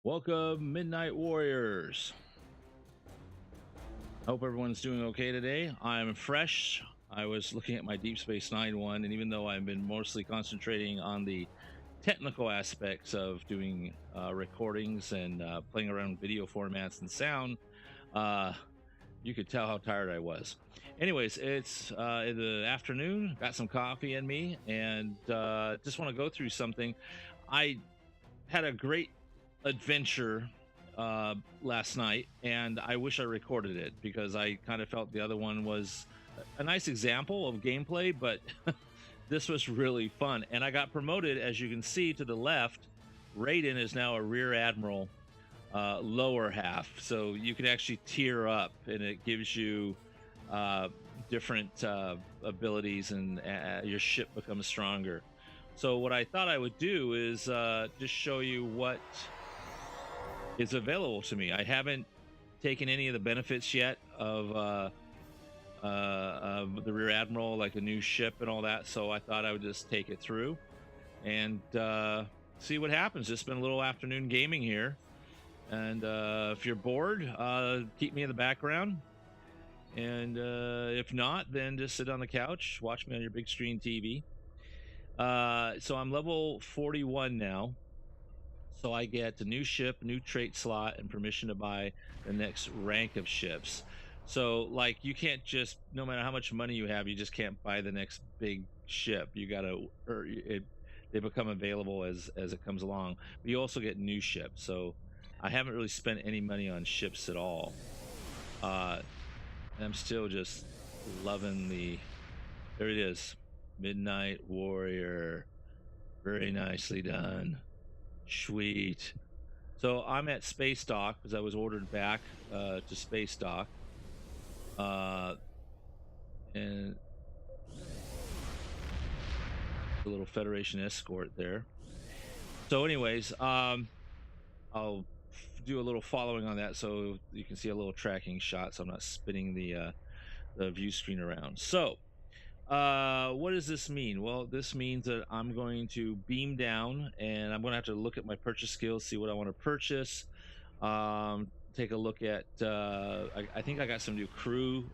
Welcome, Midnight Warriors. Hope everyone's doing okay today. I'm fresh. I was looking at my Deep Space Nine one, and even though I've been mostly concentrating on the technical aspects of doing recordings and playing around with video formats and sound, you could tell how tired I was. Anyways, it's in the afternoon, got some coffee in me, and just want to go through something. I had a great adventure last night, and I wish I recorded it because I kind of felt the other one was a nice example of gameplay, but this was really fun. And I got promoted, as you can see to the left. Raiden is now a Rear Admiral, lower half, so you can actually tier up, and it gives you different abilities, and your ship becomes stronger. So what I thought I would do is just show you what is available to me. I haven't taken any of the benefits yet of the Rear Admiral, like a new ship and all that, so I thought I would just take it through and see what happens. Just been a little afternoon gaming here, and if you're bored, keep me in the background, and if not, then just sit on the couch, watch me on your big screen TV. So I'm level 41 now, so I get a new ship, new trait slot, and permission to buy the next rank of ships. So like, you can't just, no matter how much money you have, you just can't buy the next big ship. You gotta, they become available as it comes along. But you also get new ships, so I haven't really spent any money on ships at all. And I'm still just loving there it is, Midnight Warrior. Very nicely done. Sweet. So I'm at space dock because I was ordered back to space dock, and a little Federation escort there. So anyways, I'll do a little following on that so you can see a little tracking shot, so I'm not spinning the view screen around. So what does this mean? Well, this means that I'm going to beam down, and I'm going to have to look at my purchase skills, see what I want to purchase. Take a look at, I think I got some new crew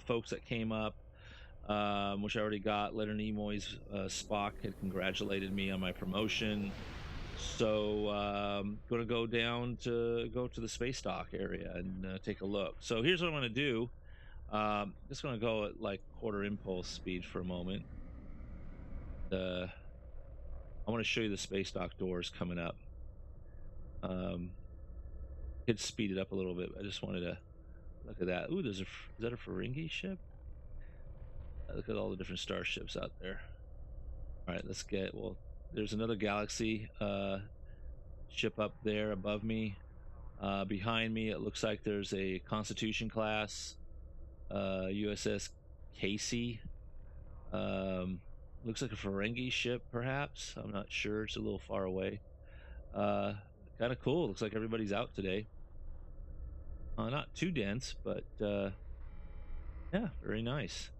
folks that came up, which I already got. Leonard Nimoy's Spock had congratulated me on my promotion. So going to go down to the space dock area and take a look. So here's what I'm going to do. Just going to go at like quarter impulse speed for a moment. I want to show you the space dock doors coming up. Could speed it up a little bit. I just wanted to look at that. Ooh, is that a Ferengi ship? Look at all the different starships out there. All right, let's get, well, there's another Galaxy ship up there above me. Behind me, it looks like there's a Constitution class USS Casey. Looks like a Ferengi ship, perhaps. I'm not sure. It's a little far away. Kind of cool. Looks like everybody's out today. Not too dense, but yeah, very nice.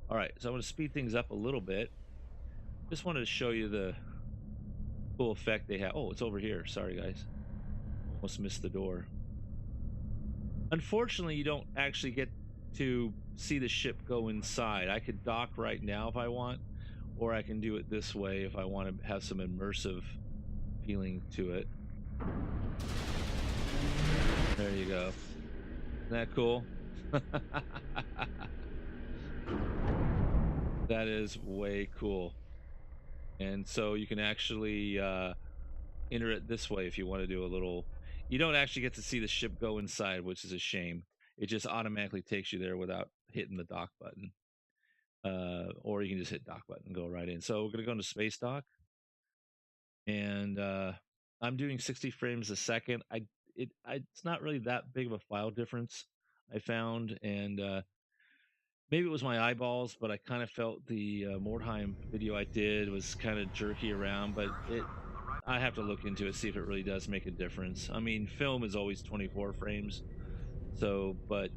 All right, so I'm going to speed things up a little bit. Just wanted to show you the cool effect they have. Oh, it's over here. Sorry, guys. Almost missed the door. Unfortunately, you don't actually get to see the ship go inside. I could dock right now if I want, or I can do it this way if I want to have some immersive feeling to it. There you go. Isn't that cool? That is way cool. And so you can actually enter it this way if you want to do a little. You don't actually get to see the ship go inside, which is a shame. It just automatically takes you there without hitting the dock button. Or you can just hit dock button and go right in. So we're going to go into space dock. And I'm doing 60 frames a second. It's not really that big of a file difference, I found. And maybe it was my eyeballs, but I kind of felt the Mordheim video I did was kind of jerky around. But I have to look into it, see if it really does make a difference. I mean, film is always 24 frames. So, but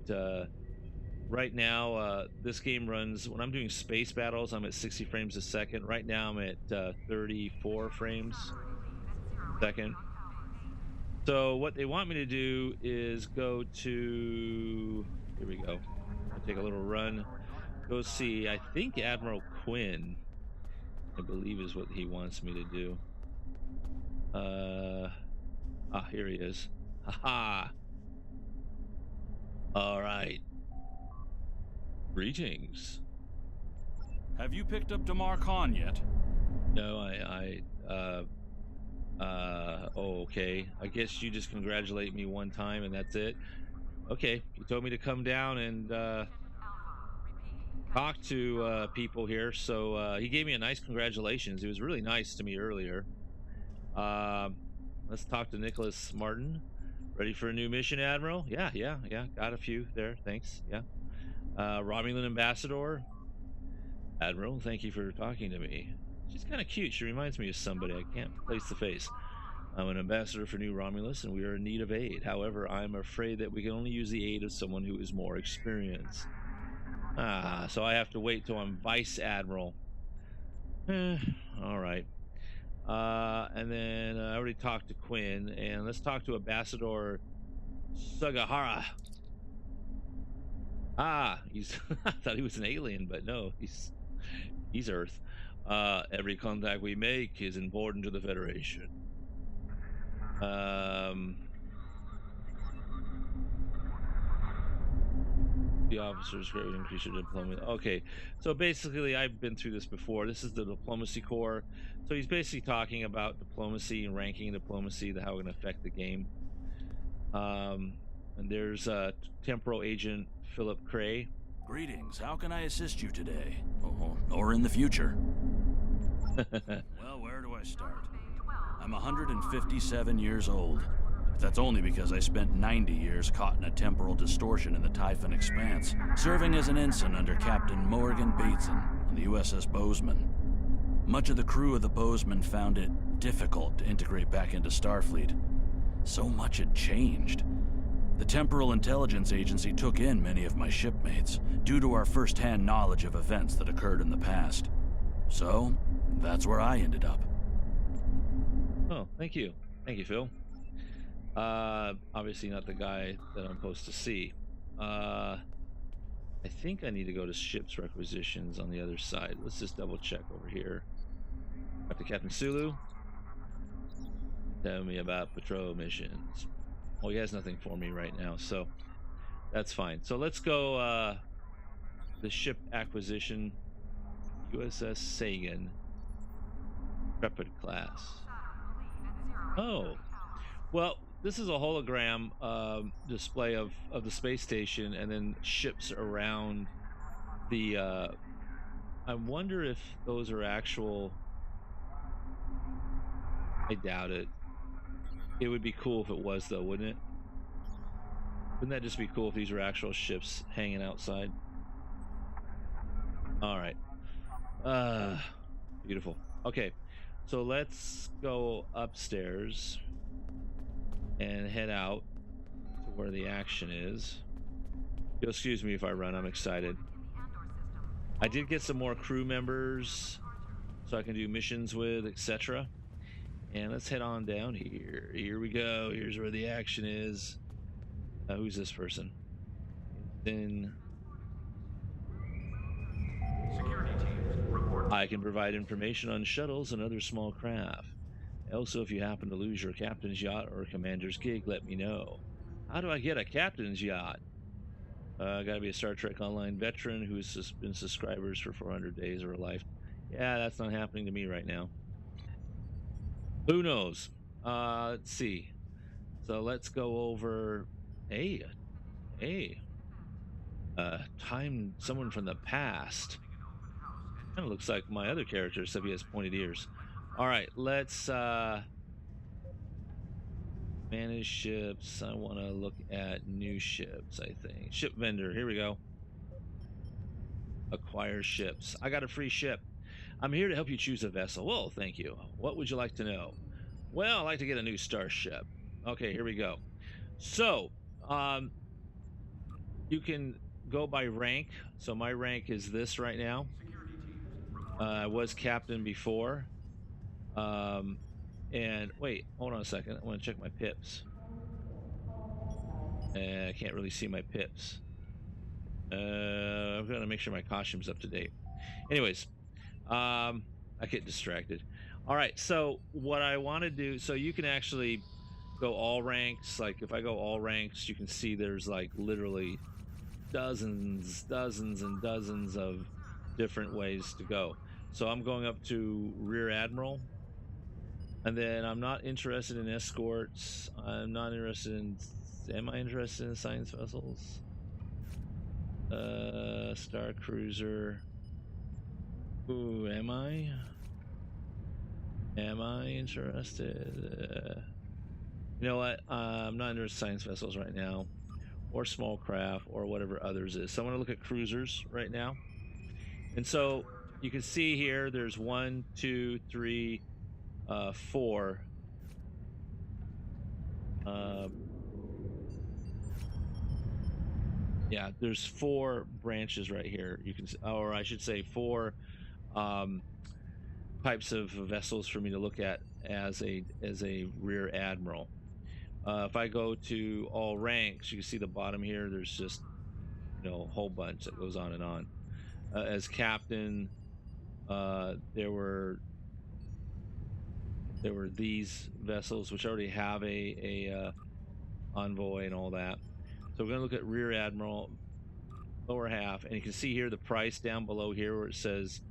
right now, this game runs, when I'm doing space battles, I'm at 60 frames a second. Right now, I'm at 34 frames a second. So what they want me to do is go to, here we go. I'll take a little run. Go see, I think Admiral Quinn, I believe is what he wants me to do. Here he is. Haha. All right. Greetings. Have you picked up Damar Khan yet? No, oh, okay. I guess you just congratulate me one time and that's it. Okay, he told me to come down and talk to people here, so he gave me a nice congratulations. He was really nice to me earlier. Let's talk to Nicholas Martin. Ready for a new mission, Admiral? Yeah. Got a few there, thanks. Yeah. Romulan Ambassador. Admiral, thank you for talking to me. She's kind of cute. She reminds me of somebody. I can't place the face. I'm an ambassador for New Romulus, and we are in need of aid. However, I'm afraid that we can only use the aid of someone who is more experienced. So I have to wait till I'm Vice Admiral. All right. And then I already talked to Quinn, and let's talk to Ambassador Sugahara. He's I thought he was an alien, but no, he's Earth. Every contact we make is important to the Federation. The officers greatly increase your diplomacy. Okay, so basically I've been through this before. This is the diplomacy core. So he's basically talking about diplomacy and ranking diplomacy, how it can affect the game. And there's temporal agent Philip Cray. Greetings, how can I assist you today? Or in the future? Well, where do I start? I'm 157 years old. That's only because I spent 90 years caught in a temporal distortion in the Typhon Expanse, serving as an ensign under Captain Morgan Bateson on the USS Bozeman. Much of the crew of the Bozeman found it difficult to integrate back into Starfleet. So much had changed. The Temporal Intelligence Agency took in many of my shipmates, due to our first-hand knowledge of events that occurred in the past. So, that's where I ended up. Oh, thank you. Thank you, Phil. Obviously not the guy that I'm supposed to see. I think I need to go to ship's requisitions on the other side. Let's just double check over here. Got to Captain Sulu. Tell me about patrol missions. Oh, he has nothing for me right now, so that's fine. So let's go the ship acquisition. USS Sagan. Intrepid class. Oh, well, this is a hologram display of the space station and then ships around the I wonder if those are actual. I doubt it. It would be cool if it was, though, wouldn't it? Wouldn't that just be cool if these were actual ships hanging outside? All right. Beautiful. Okay, so let's go upstairs and head out to where the action is. You'll excuse me if I run. I'm excited. I did get some more crew members so I can do missions with, etc. And let's head on down here. Here we go. Here's where the action is. Who's this person? Then Security teams report. I can provide information on shuttles and other small craft. Also, if you happen to lose your captain's yacht or commander's gig, let me know. How do I get a captain's yacht? Gotta be a Star Trek Online veteran who's been subscribers for 400 days or a life. Yeah, that's not happening to me right now. Who knows? Let's see. So let's go over. Hey, time someone from the past. Kind of looks like my other character, except he has pointed ears. All right, let's manage ships. I want to look at new ships. I think ship vendor. Here we go. Acquire ships. I got a free ship. I'm here to help you choose a vessel. Well, thank you. What would you like to know? Well, I'd like to get a new starship. Okay, here we go. So, you can go by rank. So my rank is this right now. I was captain before. And wait, hold on a second. I want to check my pips. I can't really see my pips. I'm gonna make sure my costume's up to date. Anyways, I get distracted. All right, so what I want to do, so you can actually go all ranks. Like if I go all ranks, you can see there's like literally dozens and dozens of different ways to go. So I'm going up to Rear Admiral, and then I'm not interested in escorts. I'm not interested in. Am I interested in science vessels? Star Cruiser. Ooh, am I? Am I interested? You know what? I'm not interested in science vessels right now, or small craft, or whatever others is. So I'm going to look at cruisers right now. And so you can see here, there's 1, 2, 3, 4. Yeah, there's 4 branches right here. You can, or I should say 4 types of vessels for me to look at as a rear admiral. If I go to all ranks, you can see the bottom here. There's just, you know, a whole bunch that goes on and on. As captain, there were these vessels which already have a envoy and all that. So we're going to look at rear admiral, lower half, and you can see here the price down below here where it says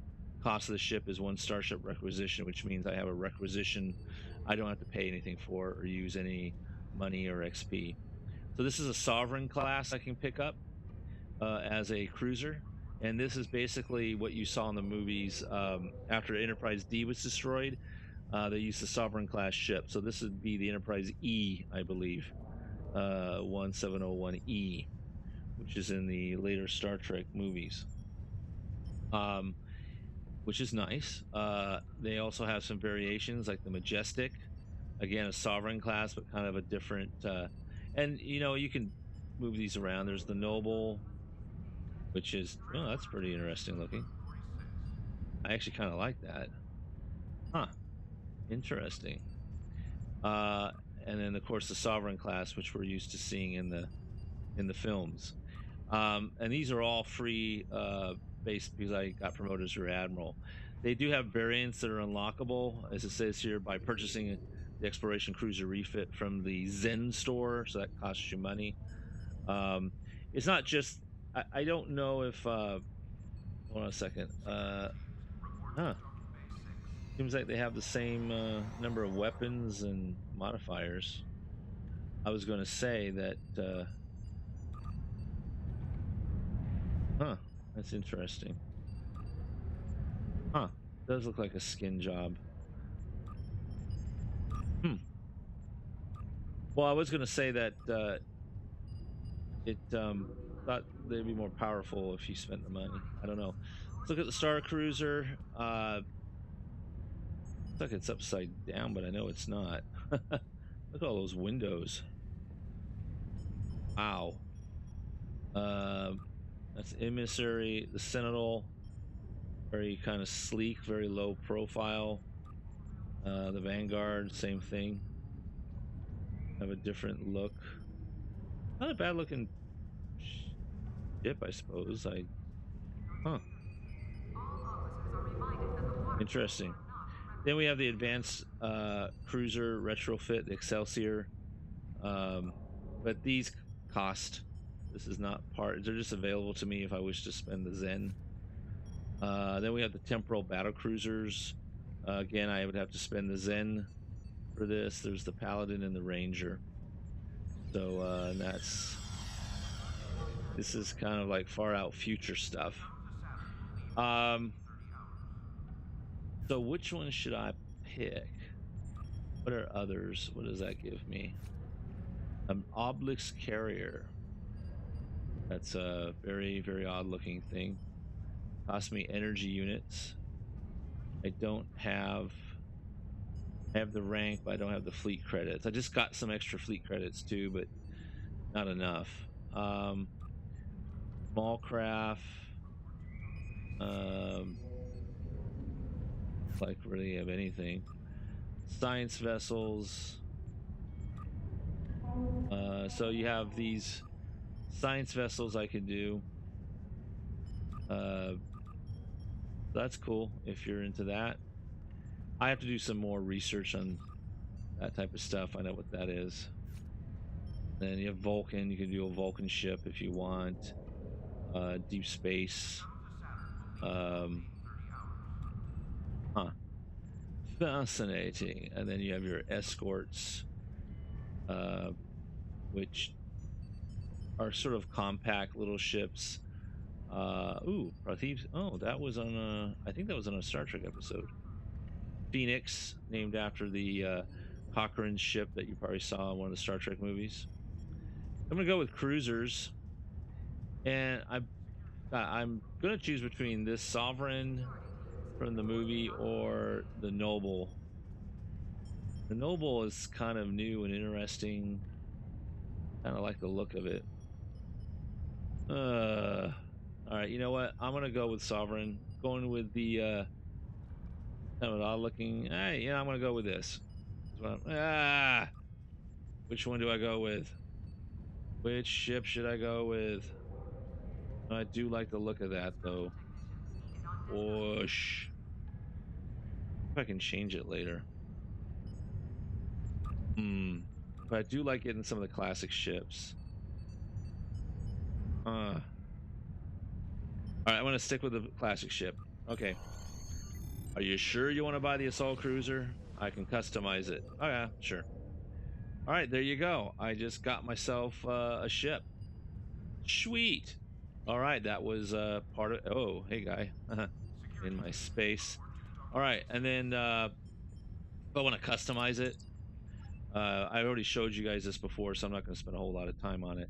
cost of the ship is 1 starship requisition, which means I have a requisition I don't have to pay anything for or use any money or XP. So this is a sovereign class I can pick up as a cruiser, and this is basically what you saw in the movies. After Enterprise D was destroyed, they used the sovereign class ship. So this would be the Enterprise E, I believe, 1701E, which is in the later Star Trek movies, which is nice. They also have some variations like the Majestic, again a sovereign class, but kind of a different. And you know, you can move these around. There's the Noble, which is, oh, that's pretty interesting looking. I actually kind of like that. Huh. Interesting. And then of course the sovereign class, which we're used to seeing in the films. And these are all free based because I got promoted as rear admiral. They do have variants that are unlockable, as it says here, by purchasing the exploration cruiser refit from the Zen store, so that costs you money. It's not just, I don't know if hold on a second. Seems like they have the same number of weapons and modifiers. I was going to say that that's interesting. Does look like a skin job. Well, I was going to say that it thought they'd be more powerful if you spent the money. I don't know. Let's look at the Star Cruiser. Looks like it's upside down, but I know it's not. Look at all those windows. Wow. That's Emissary, the Sentinel. Very kind of sleek, very low profile. The Vanguard, same thing. Have a different look. Not a bad looking ship, I suppose. Interesting. Then we have the advanced cruiser retrofit, the Excelsior. But these cost. This is not part. They're just available to me if I wish to spend the Zen. Then we have the temporal battle cruisers. Again, I would have to spend the Zen for this. There's the Paladin and the Ranger. So and this is kind of like far out future stuff. So which one should I pick? What are others? What does that give me? An Obelix carrier. That's a very, very odd looking thing. Cost me energy units. I don't have... I have the rank, but I don't have the fleet credits. I just got some extra fleet credits too, but not enough. Small craft. Like really have anything. Science vessels. So you have these science vessels I can do. That's cool if you're into that. I have to do some more research on that type of stuff. I know what that is. Then you have Vulcan. You can do a Vulcan ship if you want. Deep space. Huh. Fascinating. And then you have your escorts, which are sort of compact little ships. Ooh, Prateep. Oh, that was on a. I think that was on a Star Trek episode. Phoenix, named after the Cochrane ship that you probably saw in one of the Star Trek movies. I'm gonna go with cruisers, and I'm gonna choose between this Sovereign from the movie or the Noble. The Noble is kind of new and interesting. Kind of like the look of it. All right, you know what? I'm gonna go with Sovereign. Going with the kind of odd looking. Hey, yeah, I'm gonna go with this. Which one do I go with? Which ship should I go with? I do like the look of that though. Whoosh. If I can change it later. But I do like getting some of the classic ships. All right, I'm gonna stick with the classic ship. Okay. Are you sure you want to buy the assault cruiser? I can customize it. Oh yeah, sure. All right, there you go. I just got myself a ship. Sweet. All right, that was part of. Oh, hey guy, in my space. All right, and then if I want to customize it, I already showed you guys this before, so I'm not going to spend a whole lot of time on it.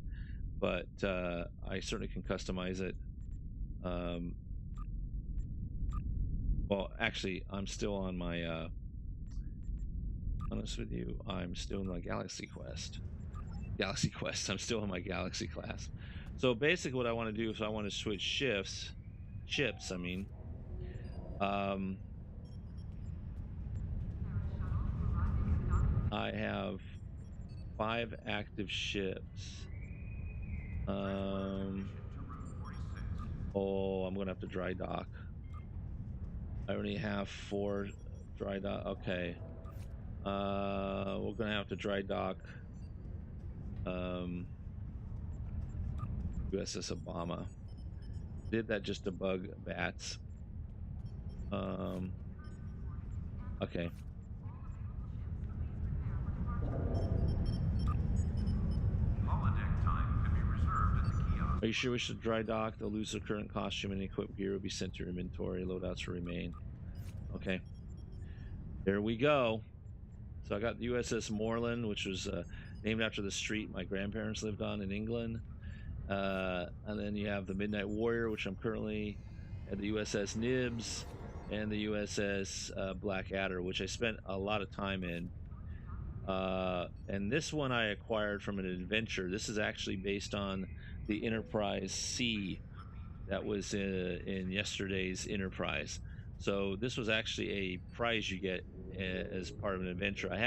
But I certainly can customize it. Well, actually, I'm still on my. Honest with you, I'm still in my Galaxy Quest. I'm still in my Galaxy class. So basically, what I want to do is I want to switch ships. I mean. I have 5 active ships. Oh, I'm gonna have to dry dock. I only have 4 dry dock. Okay. We're gonna have to dry dock USS Obama. Did that just to bug bats. Okay. Are you sure we should dry dock? They'll lose their current costume and equipment gear will be sent to your inventory. Loadouts will remain. Okay. There we go. So I got the USS Moreland, which was named after the street my grandparents lived on in England. And then you have the Midnight Warrior, which I'm currently at the USS Nibs, and the USS Blackadder, which I spent a lot of time in. And this one I acquired from an adventure. This is actually based on the Enterprise C that was in yesterday's Enterprise. So this was actually a prize you get as part of an adventure. I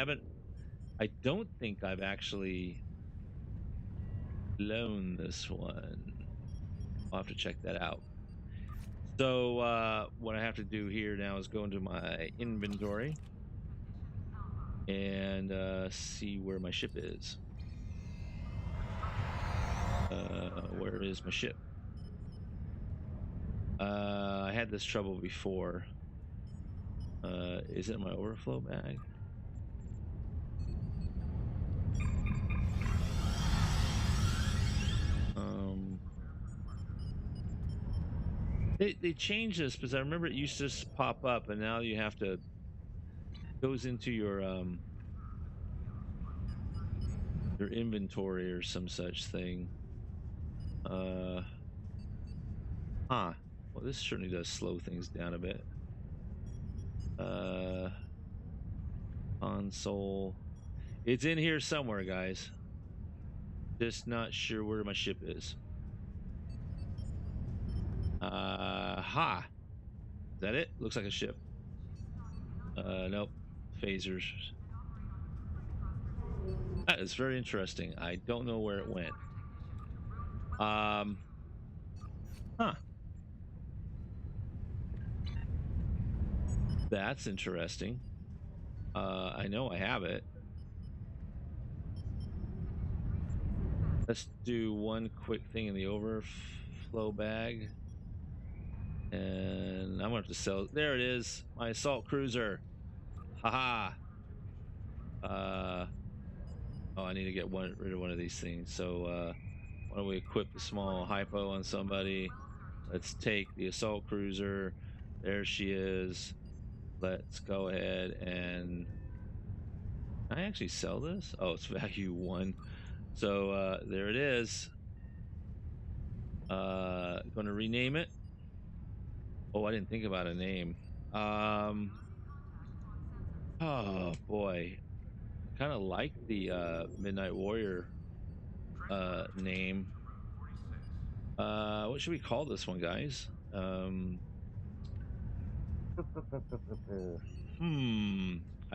don't think I've actually loaned this one. I'll have to check that out. So what I have to do here now is go into my inventory and see where my ship is. Where is my ship? I had this trouble before. Is it my overflow bag? They changed this because I remember it used to just pop up, and now you have to goes into your inventory or some such thing. Well, this certainly does slow things down a bit. Console. It's in here somewhere, guys. Just not sure where my ship is. Ha! Is that it? Looks like a ship. Nope. Phasers. That is very interesting. I don't know where it went. Huh. That's interesting. I know I have it. Let's do one quick thing in the overflow bag. And I'm gonna have to sell. There it is, my assault cruiser. Haha. Oh, I need to get rid of one of these things. So why don't we equip the small hypo on somebody? Let's take the assault cruiser. There she is. Let's go ahead and can I actually sell this? Oh, it's value 1. So there it is. Going to rename it. Oh, I didn't think about a name. Oh boy, I kind of like the Midnight Warrior name. What should we call this one, guys? I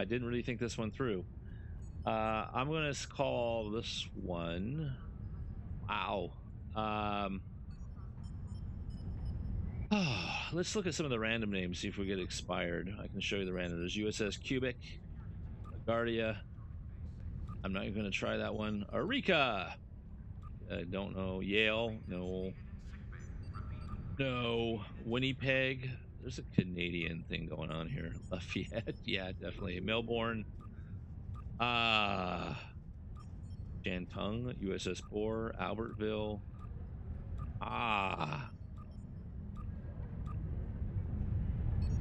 didn't really think this one through. I'm gonna call this one. Wow. Let's look at some of the random names, see if we get expired. I can show you the random. There's USS Cubic, LaGuardia. I'm not even going to try that one. Eureka! I don't know. Yale? No. No. Winnipeg? There's a Canadian thing going on here. Lafayette? Yeah, definitely. Melbourne? Shantung? USS Boar? Albertville?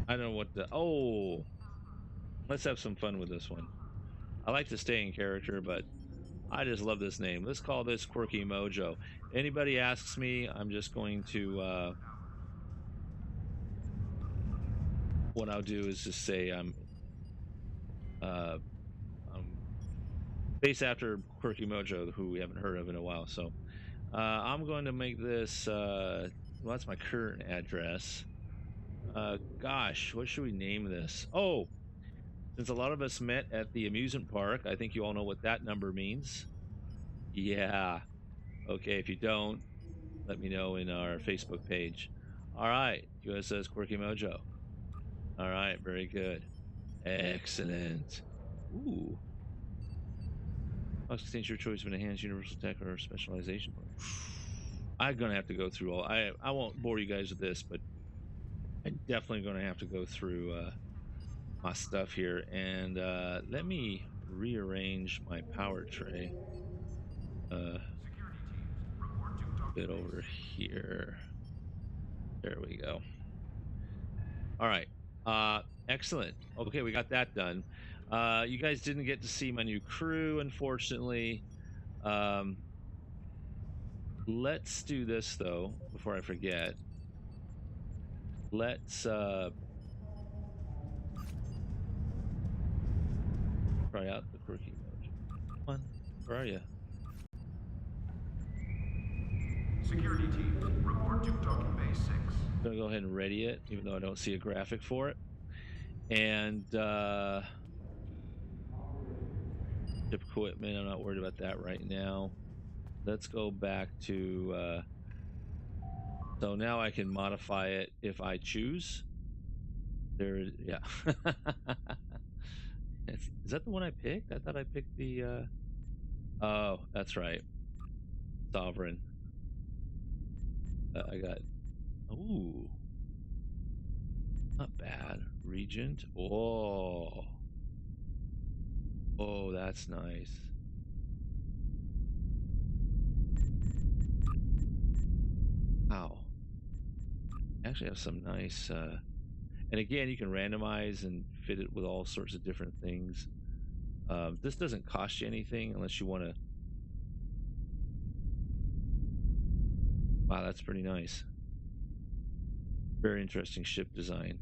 I don't know what the... Oh! Let's have some fun with this one. I like to stay in character, but I just love this name. Let's call this QUIRKYMOJO. Anybody asks me, I'm just going to what I'll do is just say I'm based after QUIRKYMOJO, who we haven't heard of in a while. So I'm going to make this well, that's my current address. Gosh, what should we name this? Oh, since a lot of us met at the amusement park, I think you all know what that number means. Yeah. Okay, if you don't, let me know in our Facebook page. All right, USS QUIRKYMOJO. All right, very good. Excellent. Ooh. Must exchange your choice of enhanced universal tech or specialization. I'm gonna have to go through all. I won't bore you guys with this, but I'm definitely gonna have to go through my stuff here. And let me rearrange my power tray. Bit over here. There we go. All right. Excellent. Okay, we got that done. You guys didn't get to see my new crew, unfortunately. Let's do this though before I forget. Let's try out the QUIRKYMOJO. Come on, where are you? Security teams, report to docking bay 6. I'm gonna go ahead and ready it, even though I don't see a graphic for it. And ship equipment, I'm not worried about that right now. Let's go back to so now I can modify it if I choose. There, yeah. Is that the one I picked? I thought I picked the oh, that's right. Sovereign. I got, ooh, not bad. Regent. Oh, that's nice. Wow. Actually have some nice and again, you can randomize and fit it with all sorts of different things. This doesn't cost you anything unless you want to. Wow, that's pretty nice. Very interesting ship design.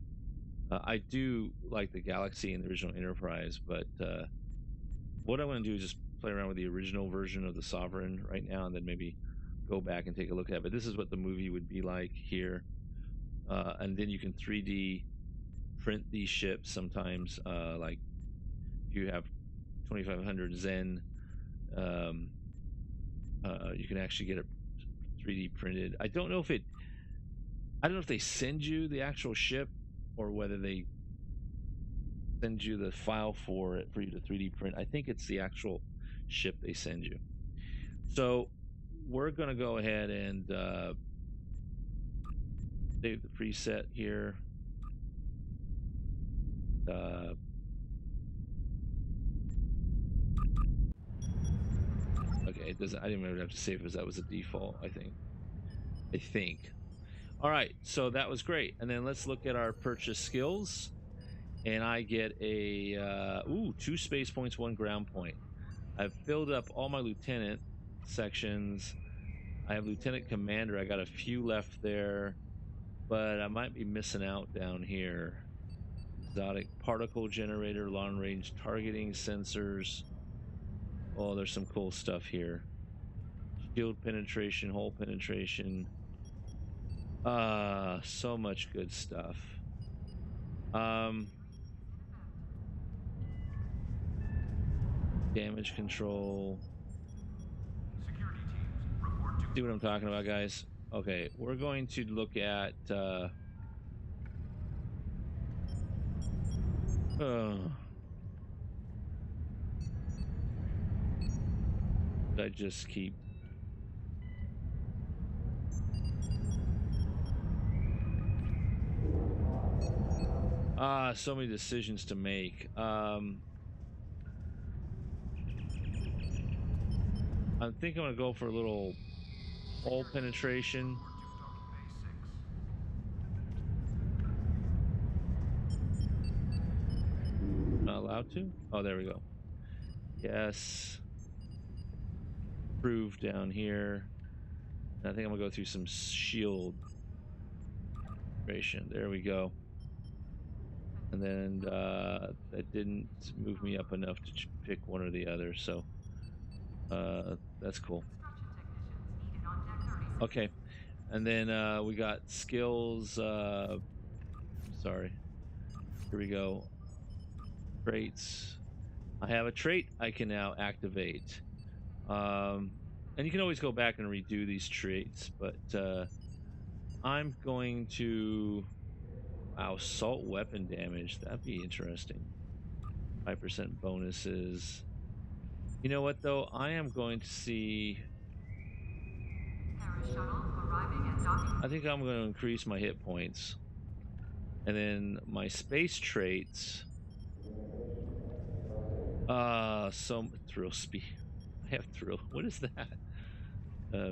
I do like the Galaxy and the original Enterprise, but what I want to do is just play around with the original version of the Sovereign right now, and then maybe go back and take a look at it. But this is what the movie would be like here, and then you can 3D print these ships sometimes. Like if you have 2500 Zen, You can actually get it 3D printed. I don't know if they send you the actual ship or whether they send you the file for it for you to 3D print. I think it's the actual ship they send you. So we're going to go ahead and save the preset here. Okay, it doesn't. I didn't even have to save because that was a default. I think. All right, so that was great. And then let's look at our purchase skills. And I get a 2 space points, 1 ground point. I've filled up all my lieutenant sections. I have lieutenant commander. I got a few left there, but I might be missing out down here. Exotic particle generator, long range targeting sensors. Oh, there's some cool stuff here. Shield penetration, hull penetration. So much good stuff. Damage control. Security teams, report to... See what I'm talking about, guys? Okay, we're going to look at I just keep so many decisions to make. I think I'm gonna go for a little hull penetration. Not allowed to? Oh, there we go. Yes. Prove down here. I think I'm gonna go through some shield penetration. There we go. And then that didn't move me up enough to pick one or the other, so that's cool. Okay, and then we got skills. Sorry, here we go. Traits. I have a trait I can now activate, and you can always go back and redo these traits, but I'm going to... Wow, assault weapon damage. That'd be interesting. 5% bonuses. You know what, though? I am going to see... I think I'm going to increase my hit points. And then my space traits... some thrill speed. I have thrill. What is that?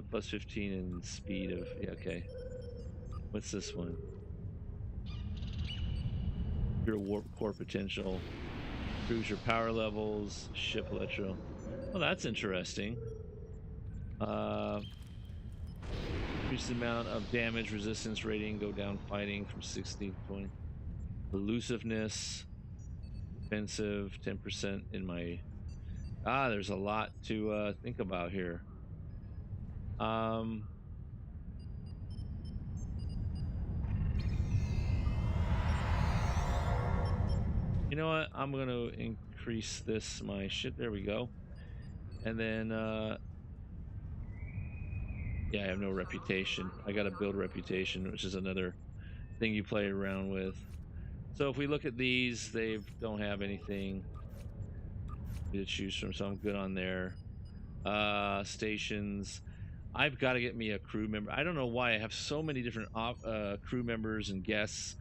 Plus 15 in speed of... Yeah, okay. What's this one? Your warp core potential, improves your power levels, ship electro. Well, that's interesting. Increase the amount of damage resistance rating, go down fighting from 60 to 20. Elusiveness, defensive, 10% in my... there's a lot to think about here. You know what? I'm going to increase this, my shit. There we go. And then, yeah, I have no reputation. I got to build reputation, which is another thing you play around with. So if we look at these, they don't have anything to choose from, so I'm good on there. Stations. I've got to get me a crew member. I don't know why I have so many different crew members and guests,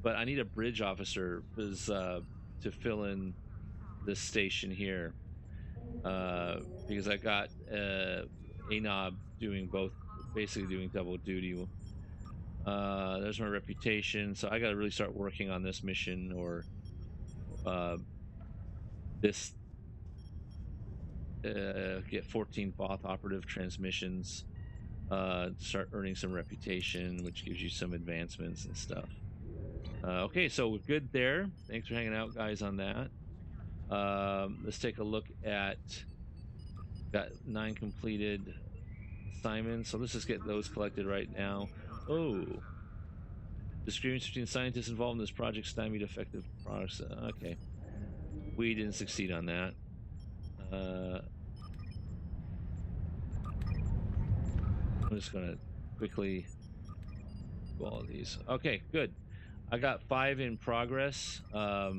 but I need a bridge officer because to fill in this station here, because I got Anob doing both, basically doing double duty. There's my reputation, so I got to really start working on this mission or this. Get 14 Both operative transmissions. Start earning some reputation, which gives you some advancements and stuff. Okay, so we're good there. Thanks for hanging out, guys, on that. Let's take a look at... Got 9 completed assignments, so let's just get those collected right now. Oh. Disagreements between scientists involved in this project stymied effective products. Okay. We didn't succeed on that. I'm just gonna quickly do all of these. Okay, good. I got 5 in progress. I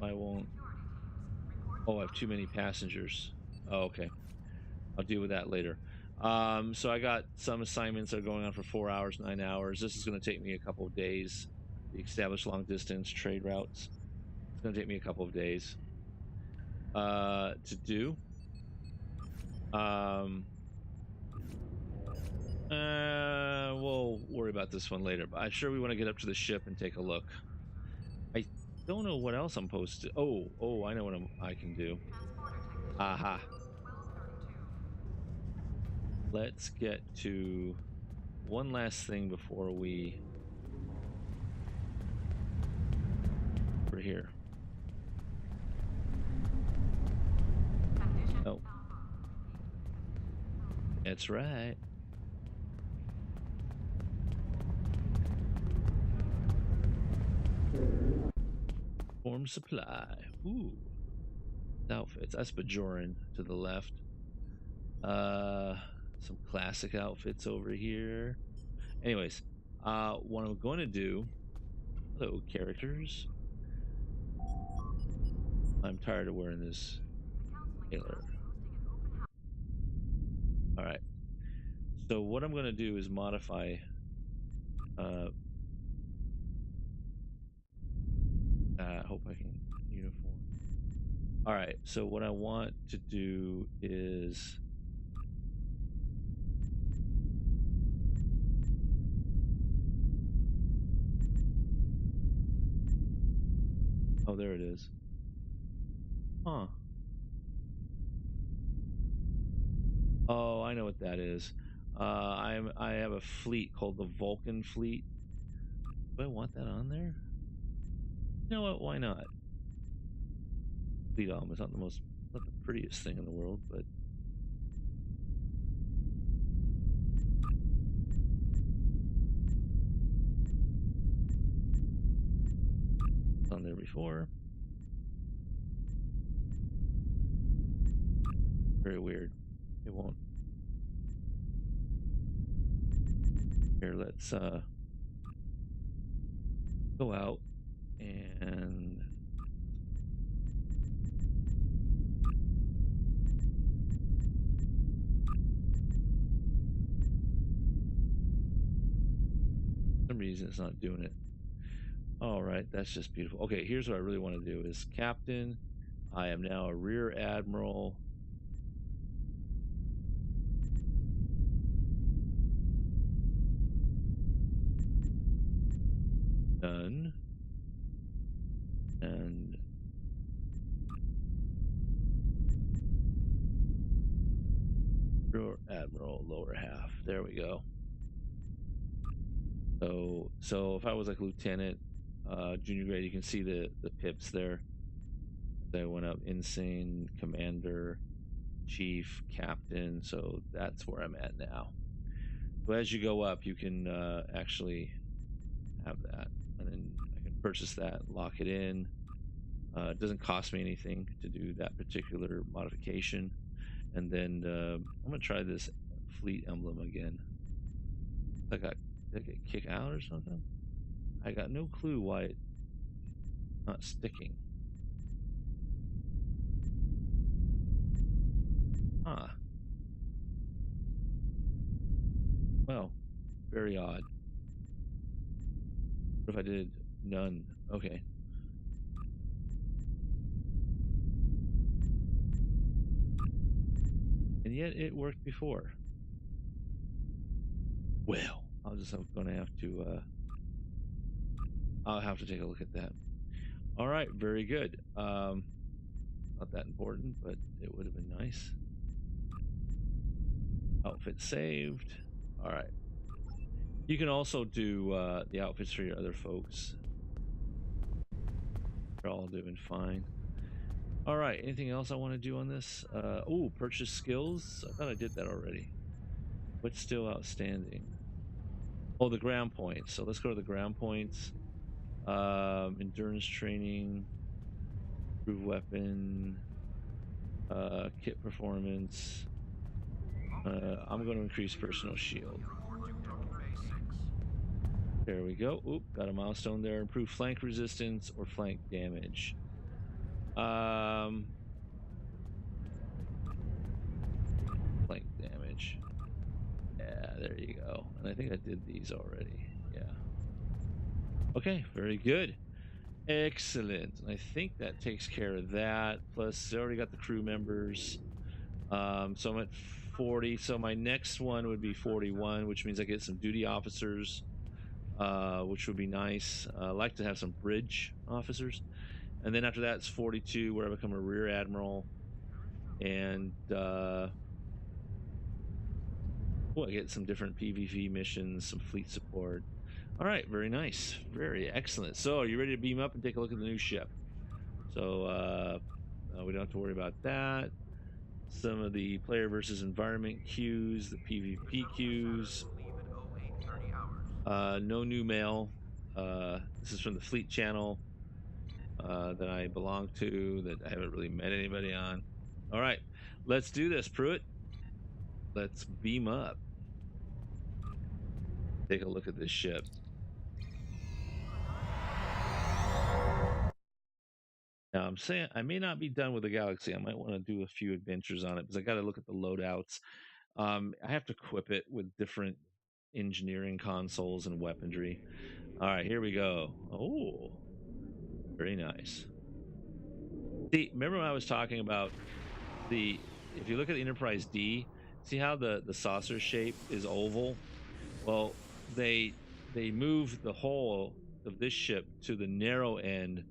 won't. Oh, I have too many passengers. Oh, okay. I'll deal with that later. So I got some assignments that are going on for 4 hours, 9 hours. This is going to take me a couple of days. The established long distance trade routes. It's going to take me a couple of days to do. We'll worry about this one later, but I'm sure we want to get up to the ship and take a look. I don't know what else I'm supposed to. Oh, I know what I can do. Aha. Let's get to one last thing before we. Over here. Oh. That's right. Form supply. Ooh. Outfits. That's Bajoran to the left. Some classic outfits over here. Anyways, what I'm going to do. Hello, characters. I'm tired of wearing this tailor. All right. So what I'm going to do is modify. I hope I can uniform. All right. So what I want to do is. Oh, there it is. Huh. Oh, I know what that is. I have a fleet called the Vulcan fleet. Do I want that on there? You know what? Why not? Fleet arm is not the prettiest thing in the world, but it's on there before. Very weird. It won't. Here, let's go out and for some reason it's not doing it. All right, that's just beautiful. Okay, here's what I really want to do is captain. I am now a rear admiral. Done. And rear admiral lower half. There we go. So if I was like lieutenant, junior grade, you can see the pips there. They went up: insane, commander, chief, captain. So that's where I'm at now. So as you go up, you can actually have that, and then I can purchase that, lock it in. It doesn't cost me anything to do that particular modification. And then I'm gonna try this fleet emblem again. Did I get kicked out or something? I got no clue why it's not sticking. Huh. Well, very odd. What if I did none? Okay. And yet it worked before. Well, I'm gonna have to I'll have to take a look at that. All right, very good. Not that important, but it would have been nice. Outfit saved. All right. You can also do the outfits for your other folks. They're all doing fine. All right. Anything else I want to do on this? Oh, purchase skills. I thought I did that already. What's still outstanding? Oh, the ground points. So let's go to the ground points. Endurance training, improve weapon. Kit performance. I'm going to increase personal shield. Report to docking bay 6. There we go. Oop, got a milestone there. Improve flank resistance or flank damage. Flank damage. Yeah, there you go. And I think I did these already. Yeah. Okay, very good. Excellent. And I think that takes care of that. Plus, I already got the crew members. So I'm at 40. So my next one would be 41, which means I get some duty officers, which would be nice. I like to have some bridge officers. And then after that, it's 42, where I become a rear admiral. And I get some different PvP missions, some fleet support. All right, very nice. Very excellent. So are you ready to beam up and take a look at the new ship? So we don't have to worry about that. Some of the player versus environment queues, the PvP queues. No new mail. This is from the fleet channel that I belong to, that I haven't really met anybody on. All right, let's do this, Pruitt. Let's beam up. Take a look at this ship. Now, I'm saying I may not be done with the Galaxy. I might want to do a few adventures on it because I got to look at the loadouts. I have to equip it with different engineering consoles and weaponry. All right, here we go. Oh, very nice. See, remember when I was talking about if you look at the Enterprise D, see how the saucer shape is oval? Well, they move the whole of this ship to the narrow end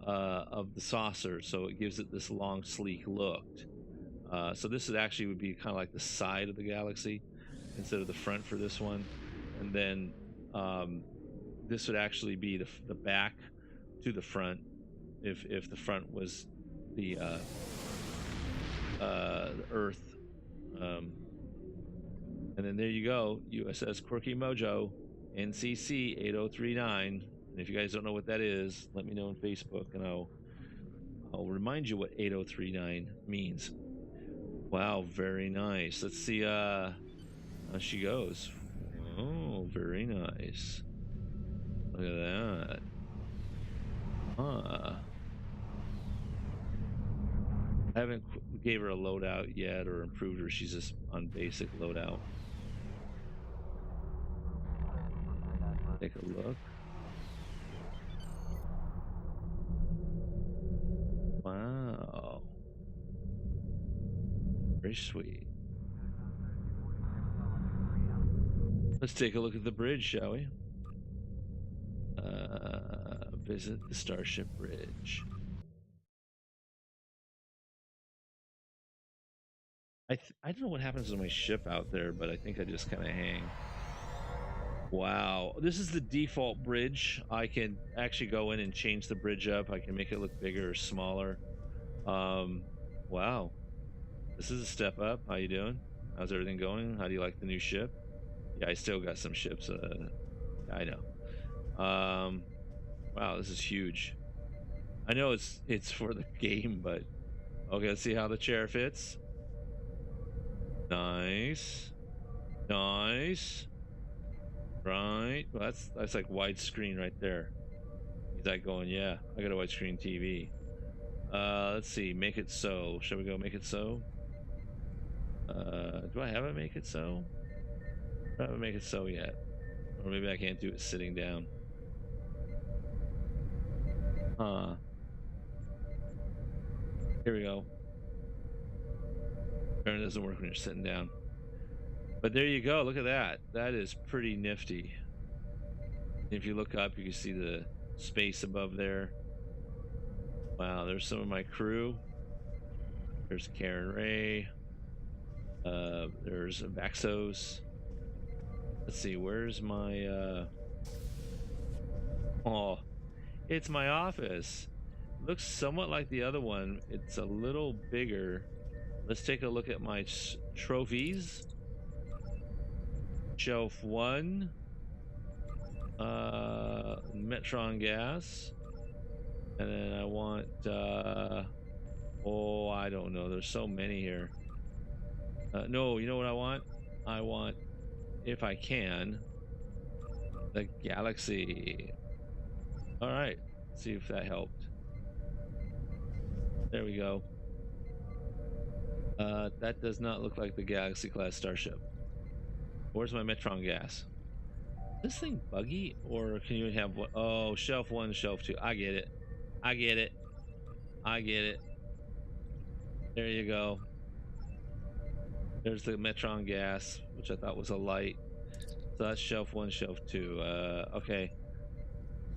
of the saucer, so it gives it this long, sleek look. So this would be kind of like the side of the Galaxy instead of the front for this one, and then this would actually be the back to the front if the front was the Earth. And then there you go, USS QUIRKYMOJO, NCC 8039. And if you guys don't know what that is, let me know on Facebook, and I'll remind you what 8039 means. Wow, very nice. Let's see how she goes. Oh, very nice. Look at that. I haven't gave her a loadout yet or improved her. She's just on basic loadout. Take a look. Wow. Very sweet. Let's take a look at the bridge, shall we? Visit the Starship Bridge. I don't know what happens to my ship out there, but I think I just kind of hang. Wow, this is the default bridge. I can actually go in and change the bridge up. I can make it look bigger or smaller. Wow, this is a step up. How you doing? How's everything going? How do you like the new ship? Yeah, I still got some ships. I know. Wow, this is huge. I know it's for the game, but okay, let's see how the chair fits. Nice. Nice. Right. Well, that's like widescreen right there. Is that going? Yeah, I got a widescreen TV. Let's see. Make it so. Shall we go make it so? Do I have a make it so? I haven't make it so yet. Or maybe I can't do it sitting down. Here we go. Apparently it doesn't work when you're sitting down. But there you go. Look at that. That is pretty nifty. If you look up, you can see the space above there. Wow, there's some of my crew. There's Karen Ray. There's Vaxos. Let's see, where's my oh, it's my office. Looks somewhat like the other one. It's a little bigger. Let's take a look at my trophies. Shelf 1. Metron gas. And then I want Oh, I don't know. There's so many here. No, you know what I want? I want, if I can, the galaxy. All right. See if that helped. There we go. That does not look like the Galaxy class starship. Where's my Metron gas? Is this thing buggy, or can you have what? Oh, shelf 1, shelf 2. I get it. I get it. I get it. There you go. There's the Metron gas, which I thought was a light. So that's shelf 1, shelf 2. Okay.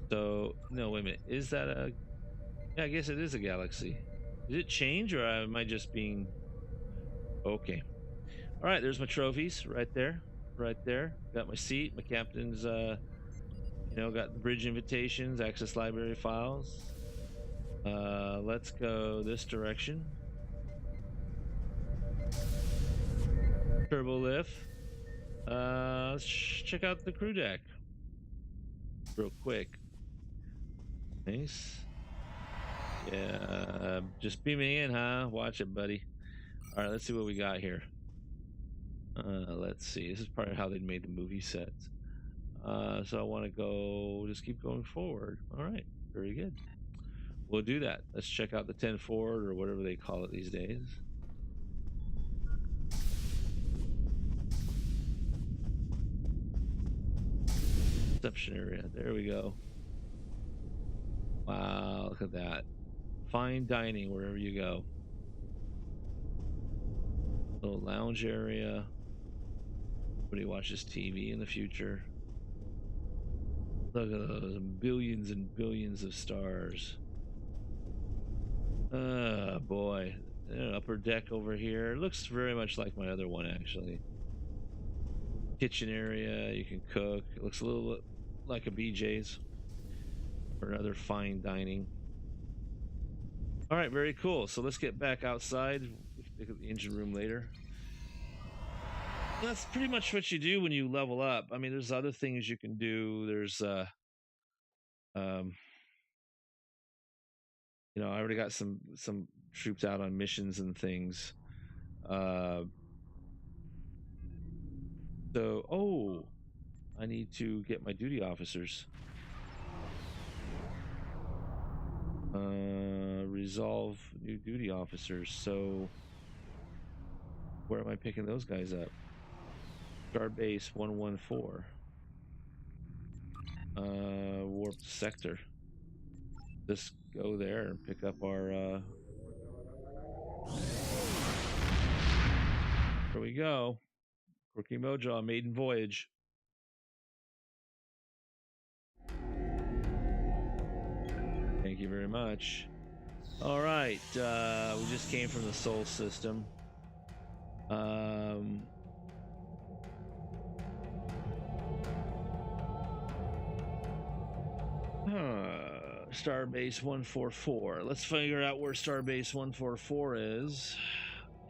So, no, wait a minute. Is that a... Yeah, I guess it is a galaxy. Did it change, or am I just being... Okay. All right, there's my trophies right there. Right there. Got my seat. My captain's, you know, got the bridge invitations, access library files. Let's go this direction. Turbo lift. Let's check out the crew deck real quick. Nice. Yeah, just beaming in, huh? Watch it, buddy. All right, let's see what we got here. Let's see. This is probably how they made the movie sets. So I want to go, just keep going forward. All right, very good. We'll do that. Let's check out the 10 forward, or whatever they call it these days. Reception area. There we go. Wow, look at that. Fine dining wherever you go. Little lounge area. Nobody watches TV in the future. Look at those billions and billions of stars. Boy. Upper deck over here. It looks very much like my other one, actually. Kitchen area. You can cook. It looks a little like a BJ's. Or another fine dining. All right, very cool. So let's get back outside. We can pick up the engine room later. That's pretty much what you do when you level up. I mean, there's other things you can do. There's, you know, I already got some troops out on missions and things. So, oh, I need to get my duty officers. Resolve new duty officers. So, where am I picking those guys up? Starbase 114. Warped sector. Just go there and pick up our here we go. QUIRKYMOJO, maiden voyage. Thank you very much. All right, we just came from the Sol system. Starbase 144. Let's figure out where Starbase 144 is.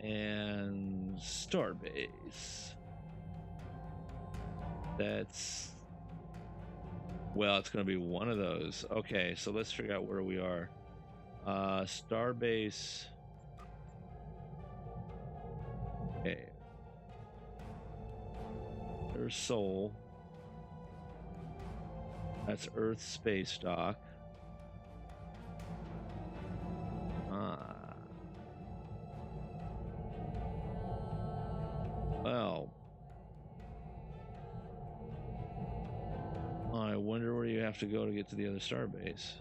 And Starbase. That's... Well, it's going to be one of those. Okay, so let's figure out where we are. Starbase... Okay. There's Sol. That's Earth Space Dock. Well, I wonder where you have to go to get to the other starbase.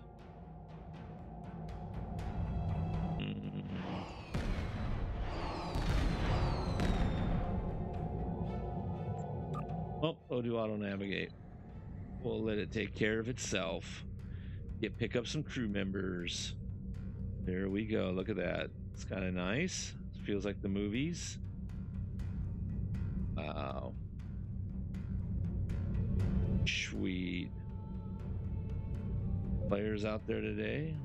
Oh, do auto navigate. We'll let it take care of itself. Pick up some crew members. There we go. Look at that. It's kind of nice. It feels like the movies. Wow. Sweet. Players out there today.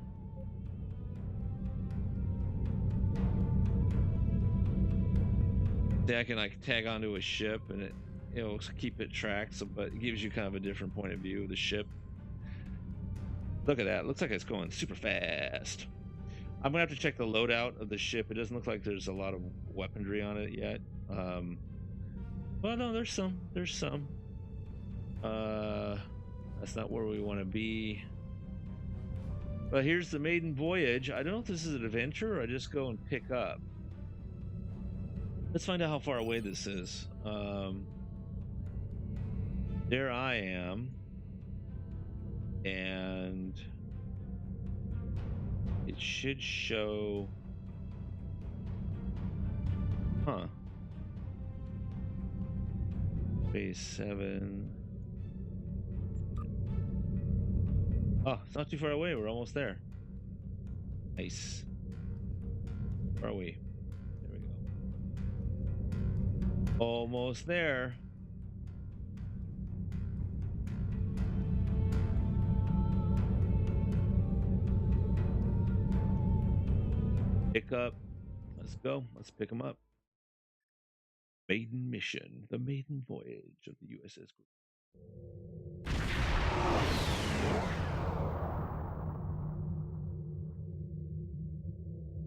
I can like tag onto a ship and it'll keep it tracked, so, but it gives you kind of a different point of view of the ship. Look at that. Looks like it's going super fast. I'm gonna have to check the loadout of the ship. It doesn't look like there's a lot of weaponry on it yet. Well, no, there's some. There's some. That's not where we want to be. But here's the maiden voyage. I don't know if this is an adventure or I just go and pick up. Let's find out how far away this is. There I am. And it should show. Huh. Phase 7. Oh, it's not too far away. We're almost there. Nice. Where are we? There we go. Almost there. Pick up. Let's go. Let's pick them up. Maiden mission. The maiden voyage of the USS QUIRKYMOJO.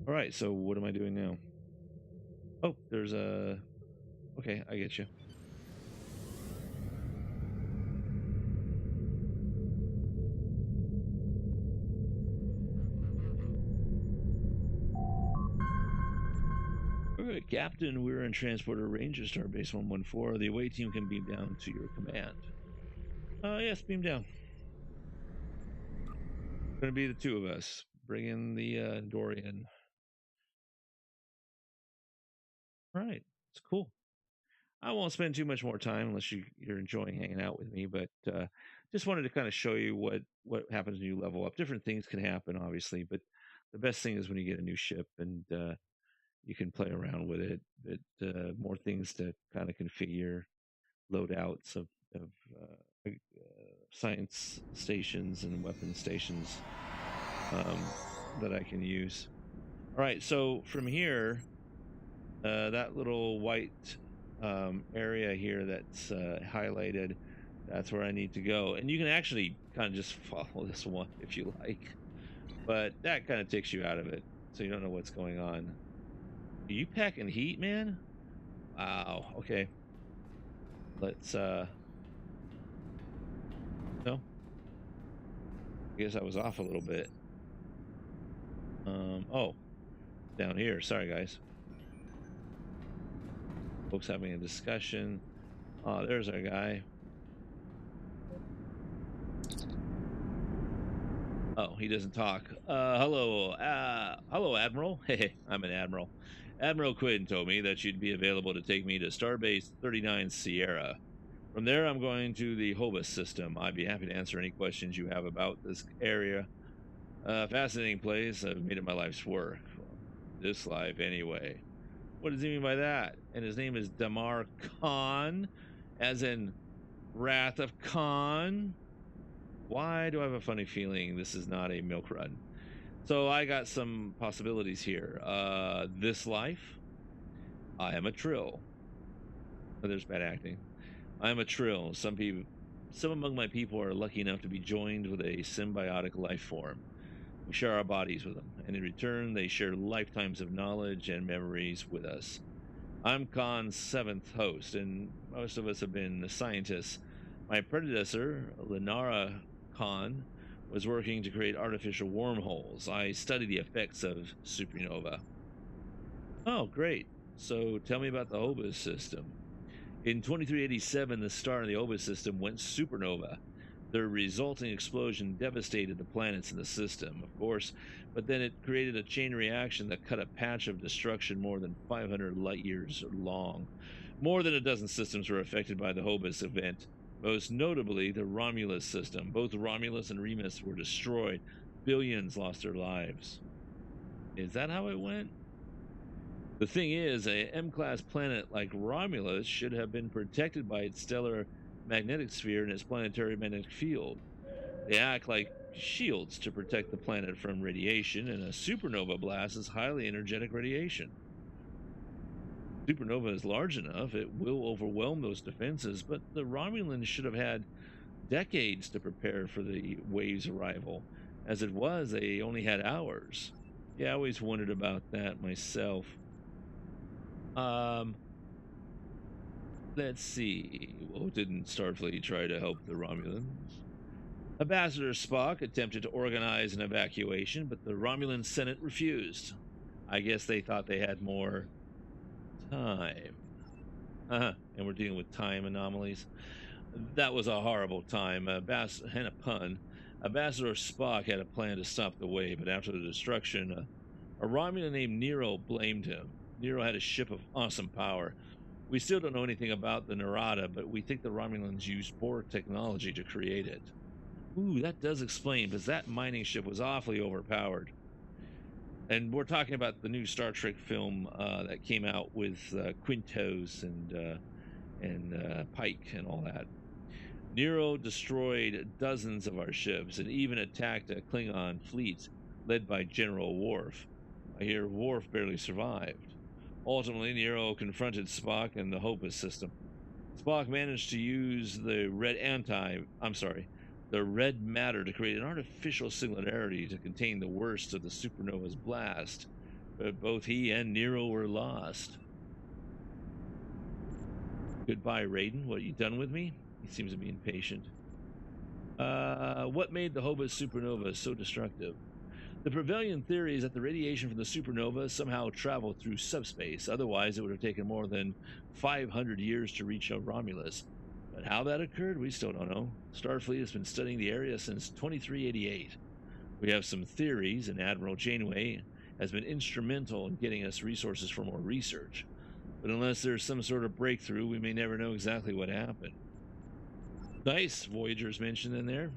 All right, so what am I doing now? Oh, there's a... Okay, I get you. All right, Captain, we're in Transporter Ranger Starbase 114. The away team can beam down to your command. Yes, beam down. Gonna be the two of us. Bring in the Dorian. All right, it's cool. I won't spend too much more time unless you're enjoying hanging out with me, but just wanted to kind of show you what happens when you level up. Different things can happen, obviously, but the best thing is when you get a new ship and you can play around with it. More things to kind of configure, loadouts of science stations and weapon stations that I can use. All right, so from here, that little white area here that's highlighted, that's where I need to go. And you can actually kind of just follow this one if you like, but that kind of takes you out of it, so you don't know what's going on. Are you packing heat, man? Wow. Okay. Let's no. I guess I was off a little bit. Oh, down here. Sorry, guys. Folks having a discussion. Oh, there's our guy. Oh, he doesn't talk. Hello, Admiral. Hey, I'm an Admiral. Admiral Quinn told me that you'd be available to take me to Starbase 39 Sierra. From there, I'm going to the Hobus system. I'd be happy to answer any questions you have about this area. Fascinating place. I've made it my life's work. Well, this life, anyway. What does he mean by that? And his name is Damar Khan, as in Wrath of Khan. Why do I have a funny feeling this is not a milk run? So I got some possibilities here. This life, I am a Trill. Oh, there's bad acting. I am a Trill. Some among my people are lucky enough to be joined with a symbiotic life form. We share our bodies with them, and in return, they share lifetimes of knowledge and memories with us. I'm Khan's 7th host, and most of us have been scientists. My predecessor, Lenara Khan, was working to create artificial wormholes. I study the effects of supernova. Oh, great. So tell me about the Hobus system. In 2387, the star in the Hobus system went supernova. The resulting explosion devastated the planets in the system, of course, but then it created a chain reaction that cut a patch of destruction more than 500 light years long. More than a dozen systems were affected by the Hobus event. Most notably, the Romulus system. Both Romulus and Remus were destroyed. Billions lost their lives. Is that how it went? The thing is, a M-class planet like Romulus should have been protected by its stellar magnetic sphere and its planetary magnetic field. They act like shields to protect the planet from radiation, and a supernova blast is highly energetic radiation. Supernova is large enough, it will overwhelm those defenses, but the Romulans should have had decades to prepare for the wave's arrival. As it was, they only had hours. Yeah, I always wondered about that myself. Let's see. Well, didn't Starfleet try to help the Romulans? Ambassador Spock attempted to organize an evacuation, but the Romulan Senate refused. I guess they thought they had more time. And we're dealing with time anomalies. That was a horrible time. And a pun. Ambassador Spock had a plan to stop the wave, but after the destruction, a Romulan named Nero blamed him. Nero had a ship of awesome power. We still don't know anything about the Narada, but we think the Romulans used Borg technology to create it. Ooh, that does explain, because that mining ship was awfully overpowered. And we're talking about the new Star Trek film that came out with Quintos and Pike and all that. Nero destroyed dozens of our ships and even attacked a Klingon fleet led by General Worf. I hear Worf barely survived. Ultimately, Nero confronted Spock and the Hopus system. Spock managed to use the red matter to create an artificial singularity to contain the worst of the supernova's blast. But both he and Nero were lost. Goodbye, Raiden. What, you done with me? He seems to be impatient. What made the Hobart supernova so destructive? The prevailing theory is that the radiation from the supernova somehow traveled through subspace. Otherwise, it would have taken more than 500 years to reach Romulus. But how that occurred, we still don't know. Starfleet has been studying the area since 2388. We have some theories, and Admiral Janeway has been instrumental in getting us resources for more research. But unless there's some sort of breakthrough, we may never know exactly what happened. Nice, Voyager's mentioned in there.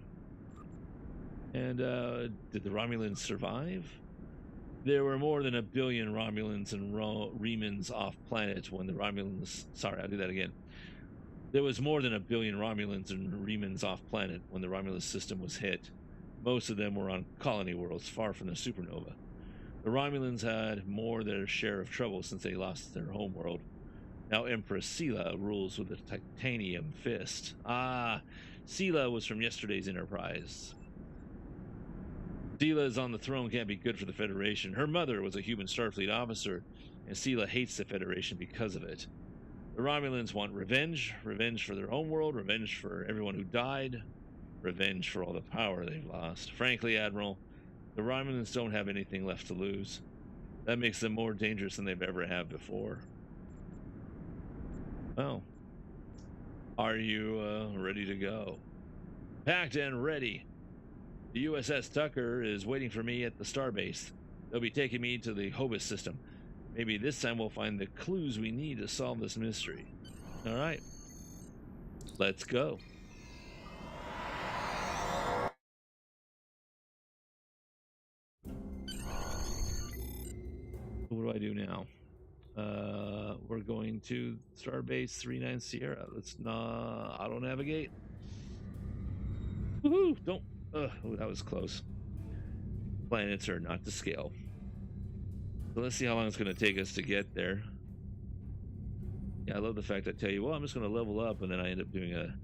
And did the Romulans survive? There were more than 1 billion Romulans and Remans off planet when the Romulans... Sorry, I'll do that again. There was more than 1 billion Romulans and Remans off planet when the Romulus system was hit. Most of them were on colony worlds far from the supernova. The Romulans had more than their share of trouble since they lost their homeworld. Now Empress Sela rules with a titanium fist. Ah, Sela was from yesterday's Enterprise. Sela is on the throne can't be good for the Federation. Her mother was a human Starfleet officer, and Sela hates the Federation because of it. The Romulans want revenge. Revenge for their homeworld. Revenge for everyone who died. Revenge for all the power they've lost. Frankly, Admiral, the Romulans don't have anything left to lose. That makes them more dangerous than they've ever had before. Well, are you ready to go? Packed and ready. The USS Tucker is waiting for me at the starbase. They'll be taking me to the Hobus system. Maybe this time we'll find the clues we need to solve this mystery. All right, let's go. What do I do now? We're going to Starbase 39 Sierra. Let's auto navigate. Woohoo! Don't. Oh, that was close. Planets are not to scale. So let's see how long it's going to take us to get there. Yeah, I love the fact I tell you, well, I'm just going to level up, and then I end up doing a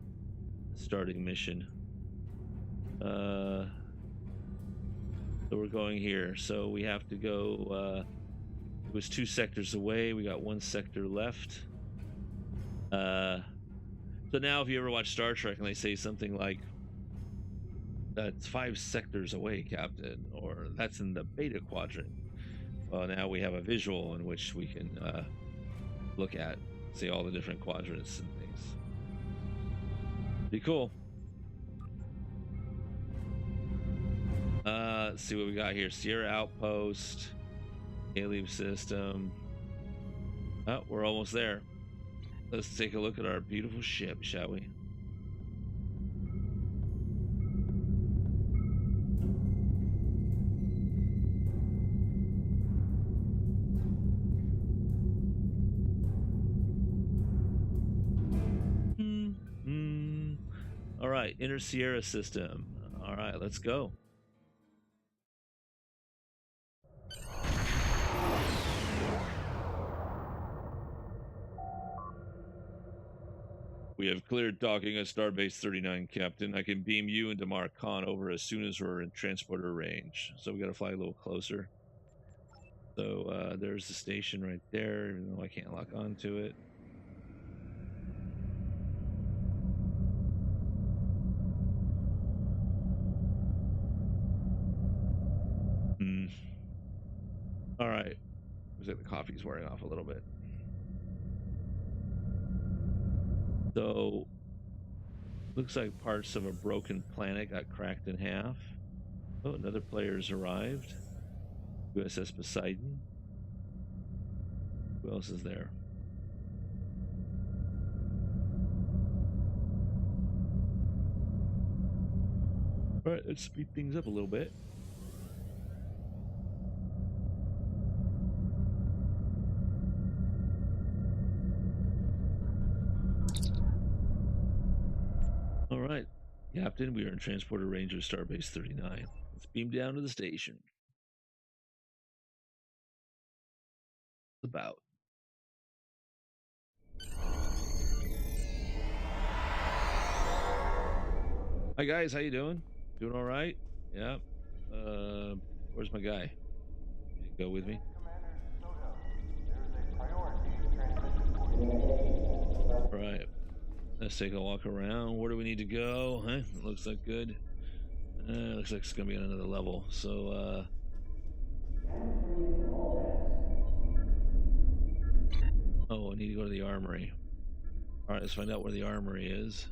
starting mission. So we're going here. So we have to go. It was 2 sectors away. We got 1 sector left. So now if you ever watch Star Trek and they say something like, that's 5 sectors away, Captain, or that's in the Beta Quadrant. Well, now we have a visual in which we can look at, see all the different quadrants and things. Be cool. Let's see what we got here. Sierra Outpost. Alien system. Oh, we're almost there. Let's take a look at our beautiful ship, shall we? All right, Inner Sierra system. All right, let's go. We have cleared docking at Starbase 39, Captain. I can beam you and Damar Khan over as soon as we're in transporter range. So we got to fly a little closer. So there's the station right there, even though I can't lock onto it. All right. Looks like the coffee's wearing off a little bit. So looks like parts of a broken planet got cracked in half. Oh, another player's arrived. USS Poseidon. Who else is there? All right, let's speed things up a little bit. All right, Captain, we are in Transporter Ranger Starbase 39. Let's beam down to the station. About. Hi guys, how you doing? Doing all right? Yeah. Where's my guy? Can you go with me? All right. Let's take a walk around. Where do we need to go? Huh? It looks like good. Looks like it's gonna be on another level. So oh, I need to go to the armory. All right, let's find out where the armory is.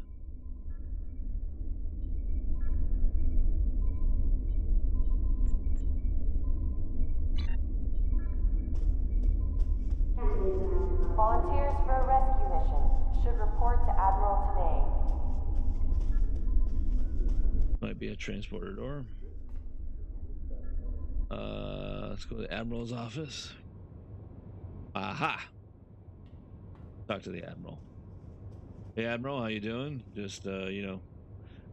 Volunteers for a rescue mission should report to Admiral Tanay. Might be a transporter door. Let's go to the Admiral's office. Aha! Talk to the Admiral. Hey Admiral, how you doing? Just you know,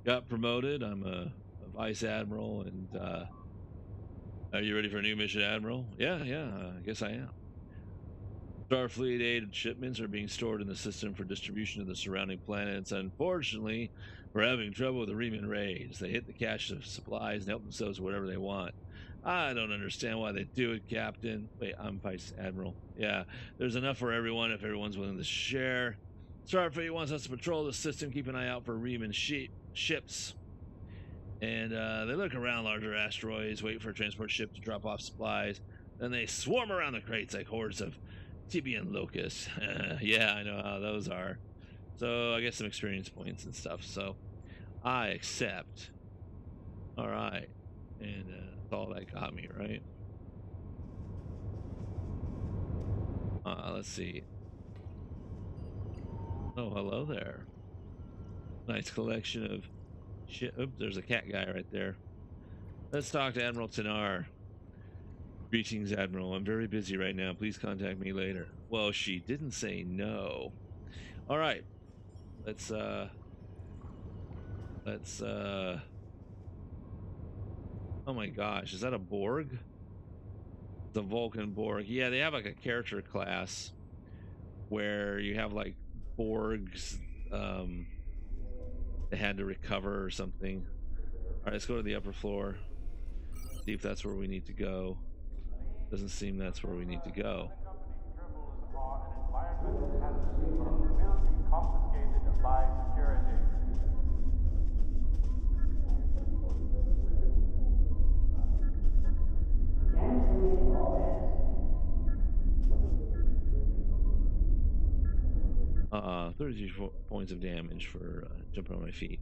got promoted. I'm a Vice Admiral, and are you ready for a new mission, Admiral? Yeah, I guess I am. Starfleet aid shipments are being stored in the system for distribution to the surrounding planets. Unfortunately, we're having trouble with the Riemann raids. They hit the cache of supplies and help themselves with whatever they want. I don't understand why they do it, Captain. Wait, I'm Vice Admiral. Yeah, there's enough for everyone if everyone's willing to share. Starfleet wants us to patrol the system, keep an eye out for Riemann ships. And they look around larger asteroids, wait for a transport ship to drop off supplies. Then they swarm around the crates like hordes of Tibian locusts. Yeah, I know how those are. So I get some experience points and stuff. So I accept. All right. And that's all that got me, right? Let's see. Oh, hello there. Nice collection of shit. Oops, there's a cat guy right there. Let's talk to Admiral Tanar. Greetings, Admiral. I'm very busy right now. Please contact me later. Well, she didn't say no. All right. Let's oh my gosh, is that a Borg? The Vulcan Borg. Yeah, they have like a character class where you have like Borgs they had to recover or something. All right, let's go to the upper floor. See if that's where we need to go. Doesn't seem that's where we need to go. Uh, 32 points of damage for jumping on my feet.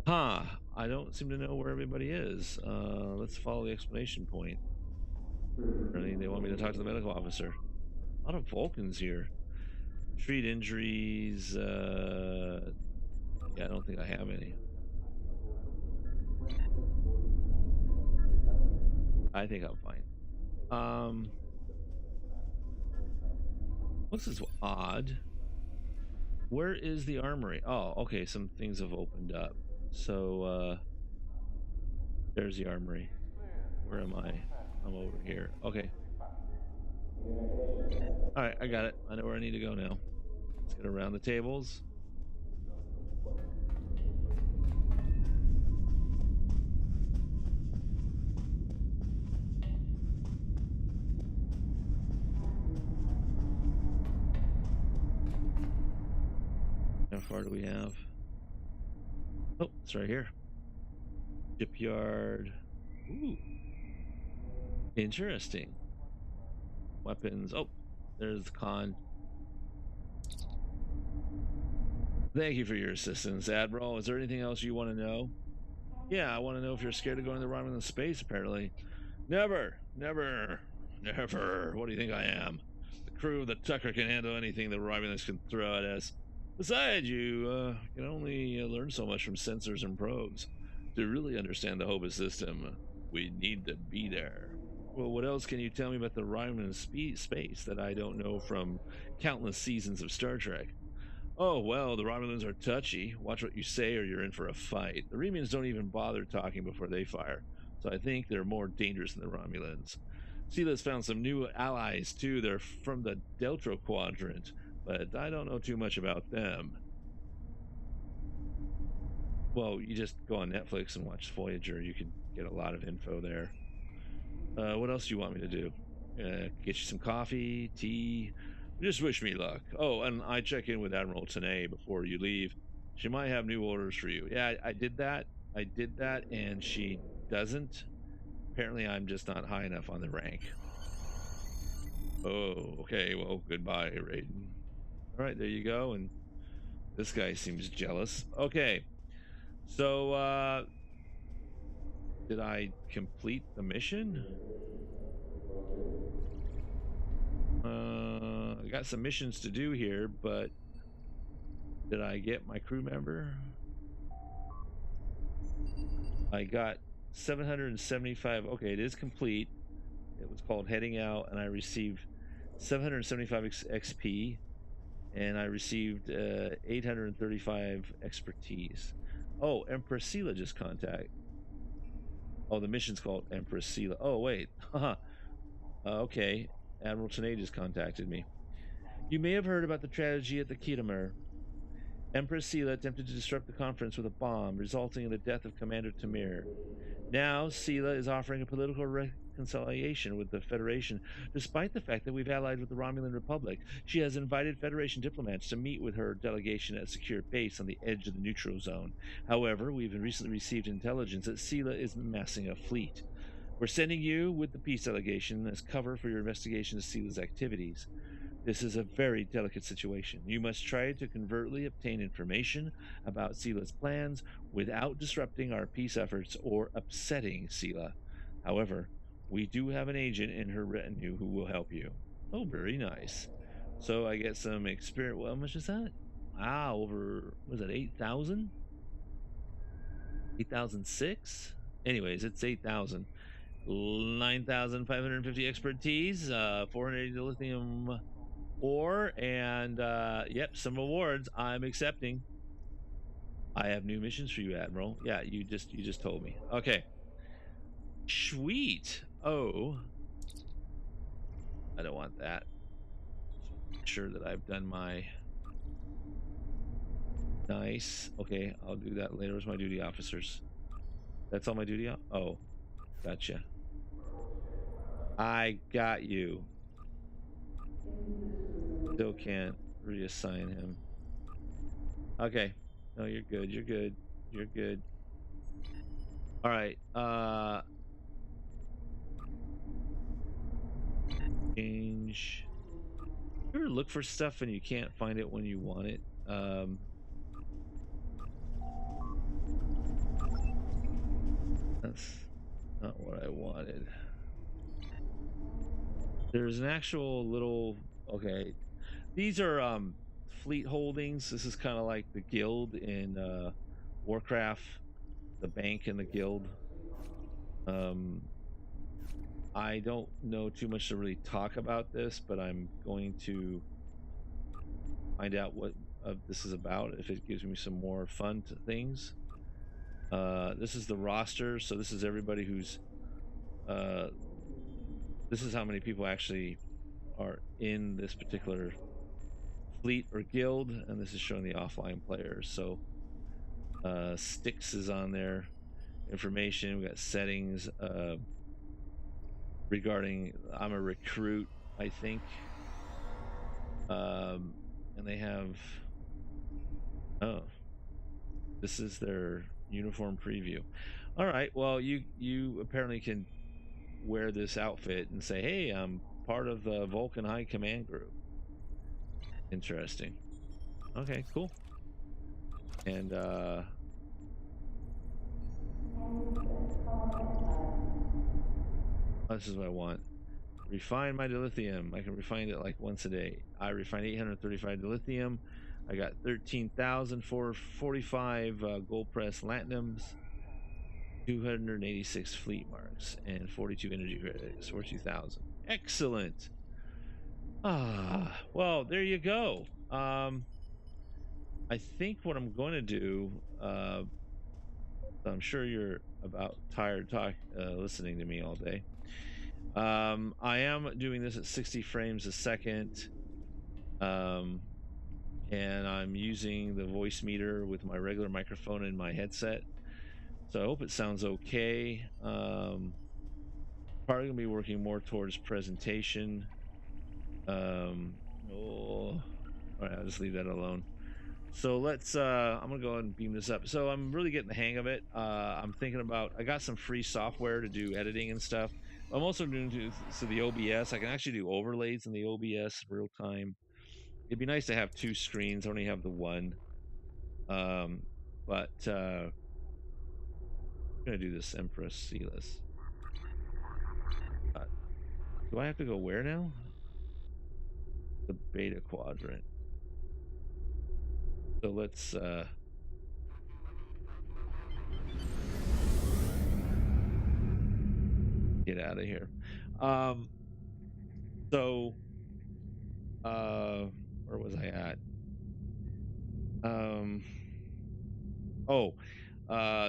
Huh, I don't seem to know where everybody is. Let's follow the explanation point. Apparently they want me to talk to the medical officer. A lot of Vulcans here. Treat injuries. Yeah, I don't think I have any. I think I'm fine. This is odd. Where is the armory? Oh, okay, some things have opened up. So, there's the armory. Where am I? I'm over here. Okay. Alright, I got it. I know where I need to go now. Let's get around the tables. far do we have? Oh, it's right here. Shipyard. Ooh. Interesting. Weapons. Oh, there's the con. Thank you for your assistance, Admiral. Is there anything else you want to know? Yeah, I want to know if you're scared of going to the Romulan space, apparently. Never, never, never. What do you think I am? The crew of the Tucker can handle anything the Romulans can throw at us. Besides, you can only learn so much from sensors and probes. To really understand the HOBA system, we need to be there. Well, what else can you tell me about the Romulan space that I don't know from countless seasons of Star Trek? Oh, well, the Romulans are touchy. Watch what you say or you're in for a fight. The Remans don't even bother talking before they fire, so I think they're more dangerous than the Romulans. Sila's found some new allies, too. They're from the Delta Quadrant, but I don't know too much about them. Well, you just go on Netflix and watch Voyager. You can get a lot of info there. What else do you want me to do? Get you some coffee, tea? Just wish me luck. Oh, and I check in with Admiral Tanay before you leave. She might have new orders for you. Yeah, I did that. I did that, and she doesn't. Apparently, I'm just not high enough on the rank. Oh, okay. Well, goodbye, Raiden. All right, there you go. And this guy seems jealous. Okay. So, did I complete the mission? I got some missions to do here, but did I get my crew member? I got 775. Okay, it is complete. It was called Heading Out, and I received 775 XP, and I received 835 expertise. Oh, Empress Sela just contact. Oh, the mission's called Empress Sela. Oh, wait. Okay. Admiral Tanay just contacted me. You may have heard about the tragedy at the Kitamer. Empress Sela attempted to disrupt the conference with a bomb, resulting in the death of Commander Tamir. Now, Sela is offering a political reconciliation with the Federation, despite the fact that we've allied with the Romulan Republic. She has invited Federation diplomats to meet with her delegation at a secure base on the edge of the neutral zone. However, we've recently received intelligence that Sela is amassing a fleet. We're sending you with the peace delegation as cover for your investigation of Sela's activities. This is a very delicate situation. You must try to covertly obtain information about Sela's plans without disrupting our peace efforts or upsetting Sela. However, we do have an agent in her retinue who will help you. Oh, very nice. So I get some experience. Well, how much is that? Wow, over, was it 8,000? 8,006? Anyways, it's 8,000. 9,550 expertise, 480 lithium ore, and yep, some awards I'm accepting. I have new missions for you, Admiral. Yeah, you just told me. Okay. Sweet. Oh, I don't want that. Make sure that I've done my nice. Okay, I'll do that later. Where's my duty officers? That's all my duty. Oh, gotcha. I got you. Still can't reassign him. Okay. No, you're good. You're good. You're good. All right. Change. You ever look for stuff and you can't find it when you want it? That's not what I wanted. There's an actual little. Okay. These are fleet holdings. This is kind of like the guild in Warcraft, the bank and the guild. I don't know too much to really talk about this, but I'm going to find out what this is about if it gives me some more fun things. This is the roster, so this is everybody who's this is how many people actually are in this particular fleet or guild, and this is showing the offline players. So Styx is on there, information, we got settings regarding I'm a recruit, I think, and they have Oh, this is their uniform preview. All right. Well, you apparently can wear this outfit and say, "Hey, I'm part of the Vulcan High Command Group." Interesting. Okay, cool. And this is what I want. Refine my dilithium. I can refine it like once a day. I refined 835 dilithium. I got 13,445 gold press latinums, 286 fleet marks, and 42 energy credits for 2,000. Excellent. Well, there you go. I think what I'm going to do, I'm sure you're about tired listening to me all day. I am doing this at 60 frames a second. And I'm using the voice meter with my regular microphone in my headset. So I hope it sounds okay. Probably gonna be working more towards presentation. All right, I'll just leave that alone. So let's I'm gonna go ahead and beam this up. So I'm really getting the hang of it. I'm thinking about, I got some free software to do editing and stuff. I'm also doing the OBS. I can actually do overlays in the OBS real time. It'd be nice to have two screens. I only have the one. But I'm gonna do this Empress Sealess. Do I have to go where now? The Beta Quadrant. So let's get out of here. Where was I at?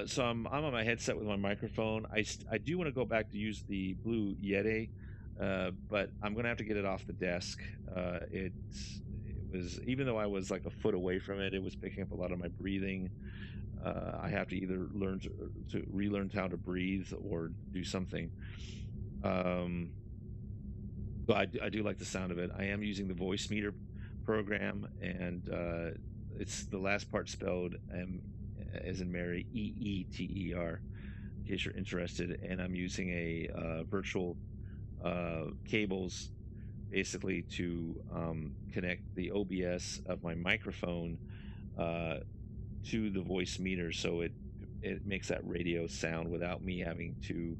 So I'm on my headset with my microphone. I do want to go back to use the Blue Yeti, but I'm gonna have to get it off the desk. It was, even though I was like a foot away from it, it was picking up a lot of my breathing. I have to either learn to relearn how to breathe or do something. But I do like the sound of it. I am using the voice meter program, and it's the last part spelled as in Mary, EETER, in case you're interested. And I'm using a virtual cables basically to connect the OBS of my microphone to the voice meter, so it makes that radio sound without me having to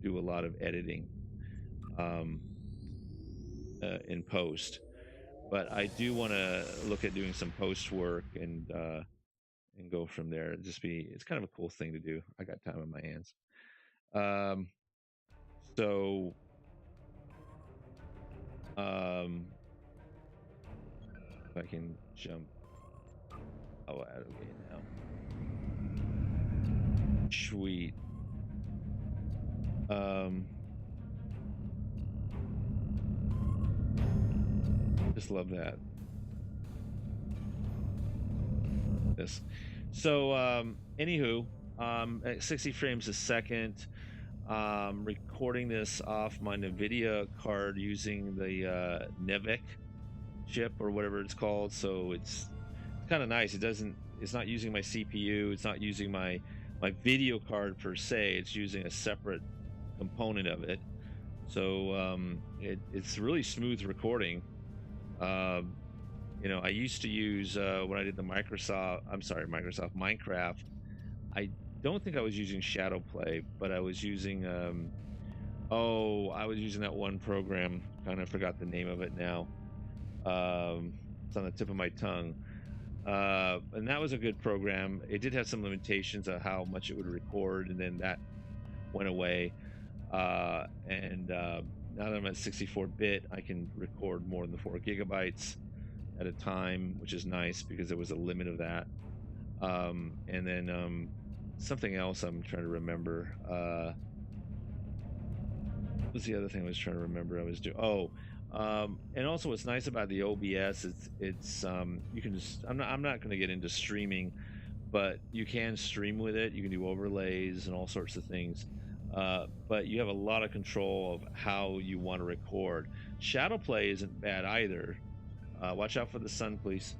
do a lot of editing in post. But I do want to look at doing some post work and go from there. It's kind of a cool thing to do. I got time on my hands. So if I can jump out of the way now. Sweet. Just love that. This. So anywho, at 60 frames a second, recording this off my NVIDIA card using the NVIC chip or whatever it's called. So it's kind of nice. It's not using my CPU. It's not using my video card per se. It's using a separate component of it. So it's really smooth recording. I used to use when I did the Minecraft. I don't think I was using Shadowplay, but I was using I was using that one program. Kind of forgot the name of it now. It's on the tip of my tongue. And that was a good program. It did have some limitations of how much it would record, and then that went away. Now that I'm at 64-bit, I can record more than 4 gigabytes at a time, which is nice because there was a limit of that. And then something else I'm trying to remember. What was the other thing I was trying to remember I was doing? And also what's nice about the OBS is it's you can just, I'm not going to get into streaming, but you can stream with it. You can do overlays and all sorts of things. But you have a lot of control of how you want to record. Shadowplay isn't bad either. Watch out for the sun, please.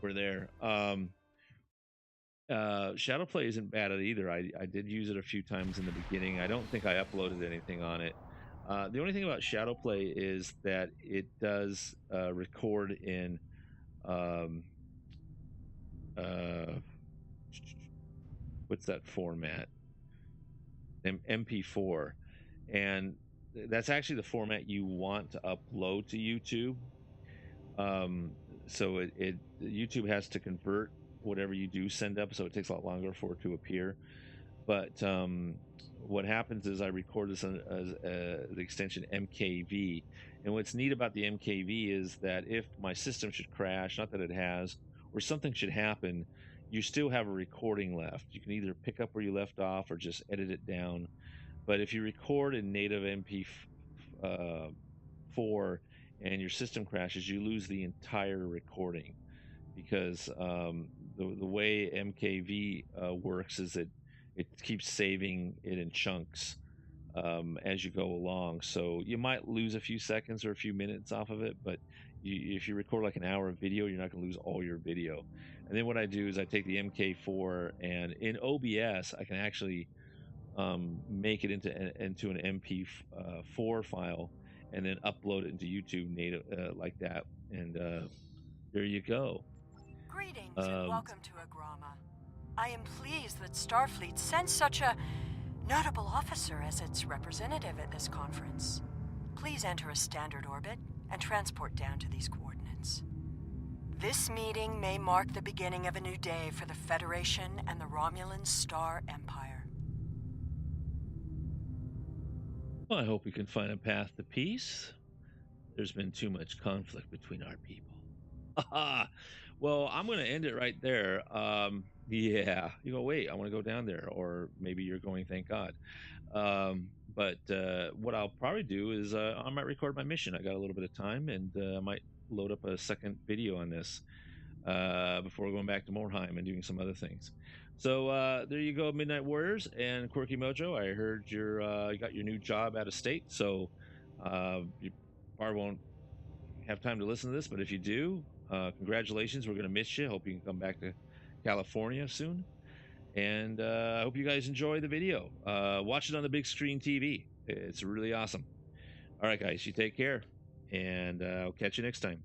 we're there. Shadowplay isn't bad at either. I did use it a few times in the beginning. I don't think I uploaded anything on it. The only thing about Shadowplay is that it does record in what's that format? MP4, and that's actually the format you want to upload to YouTube. So YouTube has to convert whatever you do send up, so it takes a lot longer for it to appear. But what happens is I record this as the extension MKV, and what's neat about the MKV is that if my system should crash, not that it has, or something should happen, you still have a recording left. You can either pick up where you left off or just edit it down. But if you record in native MP4 and your system crashes, you lose the entire recording, because the way MKV works is that it keeps saving it in chunks as you go along. So you might lose a few seconds or a few minutes off of it, but if you record like an hour of video, you're not going to lose all your video. And then what I do is I take the MK4, and in OBS I can actually make it into an MP4 file, and then upload it into YouTube native like that. And there you go. Greetings and welcome to Agrama. I am pleased that Starfleet sent such a notable officer as its representative at this conference. Please enter a standard orbit and transport down to these coordinates. This meeting may mark the beginning of a new day for the Federation and the Romulan Star Empire. Well, I hope we can find a path to peace. There's been too much conflict between our people. Well, I'm going to end it right there. Yeah, you go, wait, I want to go down there. Or maybe you're going, thank God. But what I'll probably do is I might record my mission. I got a little bit of time, and I might load up a second video on this before going back to Morheim and doing some other things. So there you go, Midnight Warriors and QUIRKYMOJO. I heard you got your new job out of state, so you probably won't have time to listen to this, but if you do, congratulations. We're going to miss you. Hope you can come back to California soon. And I hope you guys enjoy the video. Watch it on the big screen TV. It's really awesome. All right, guys, you take care, and I'll catch you next time.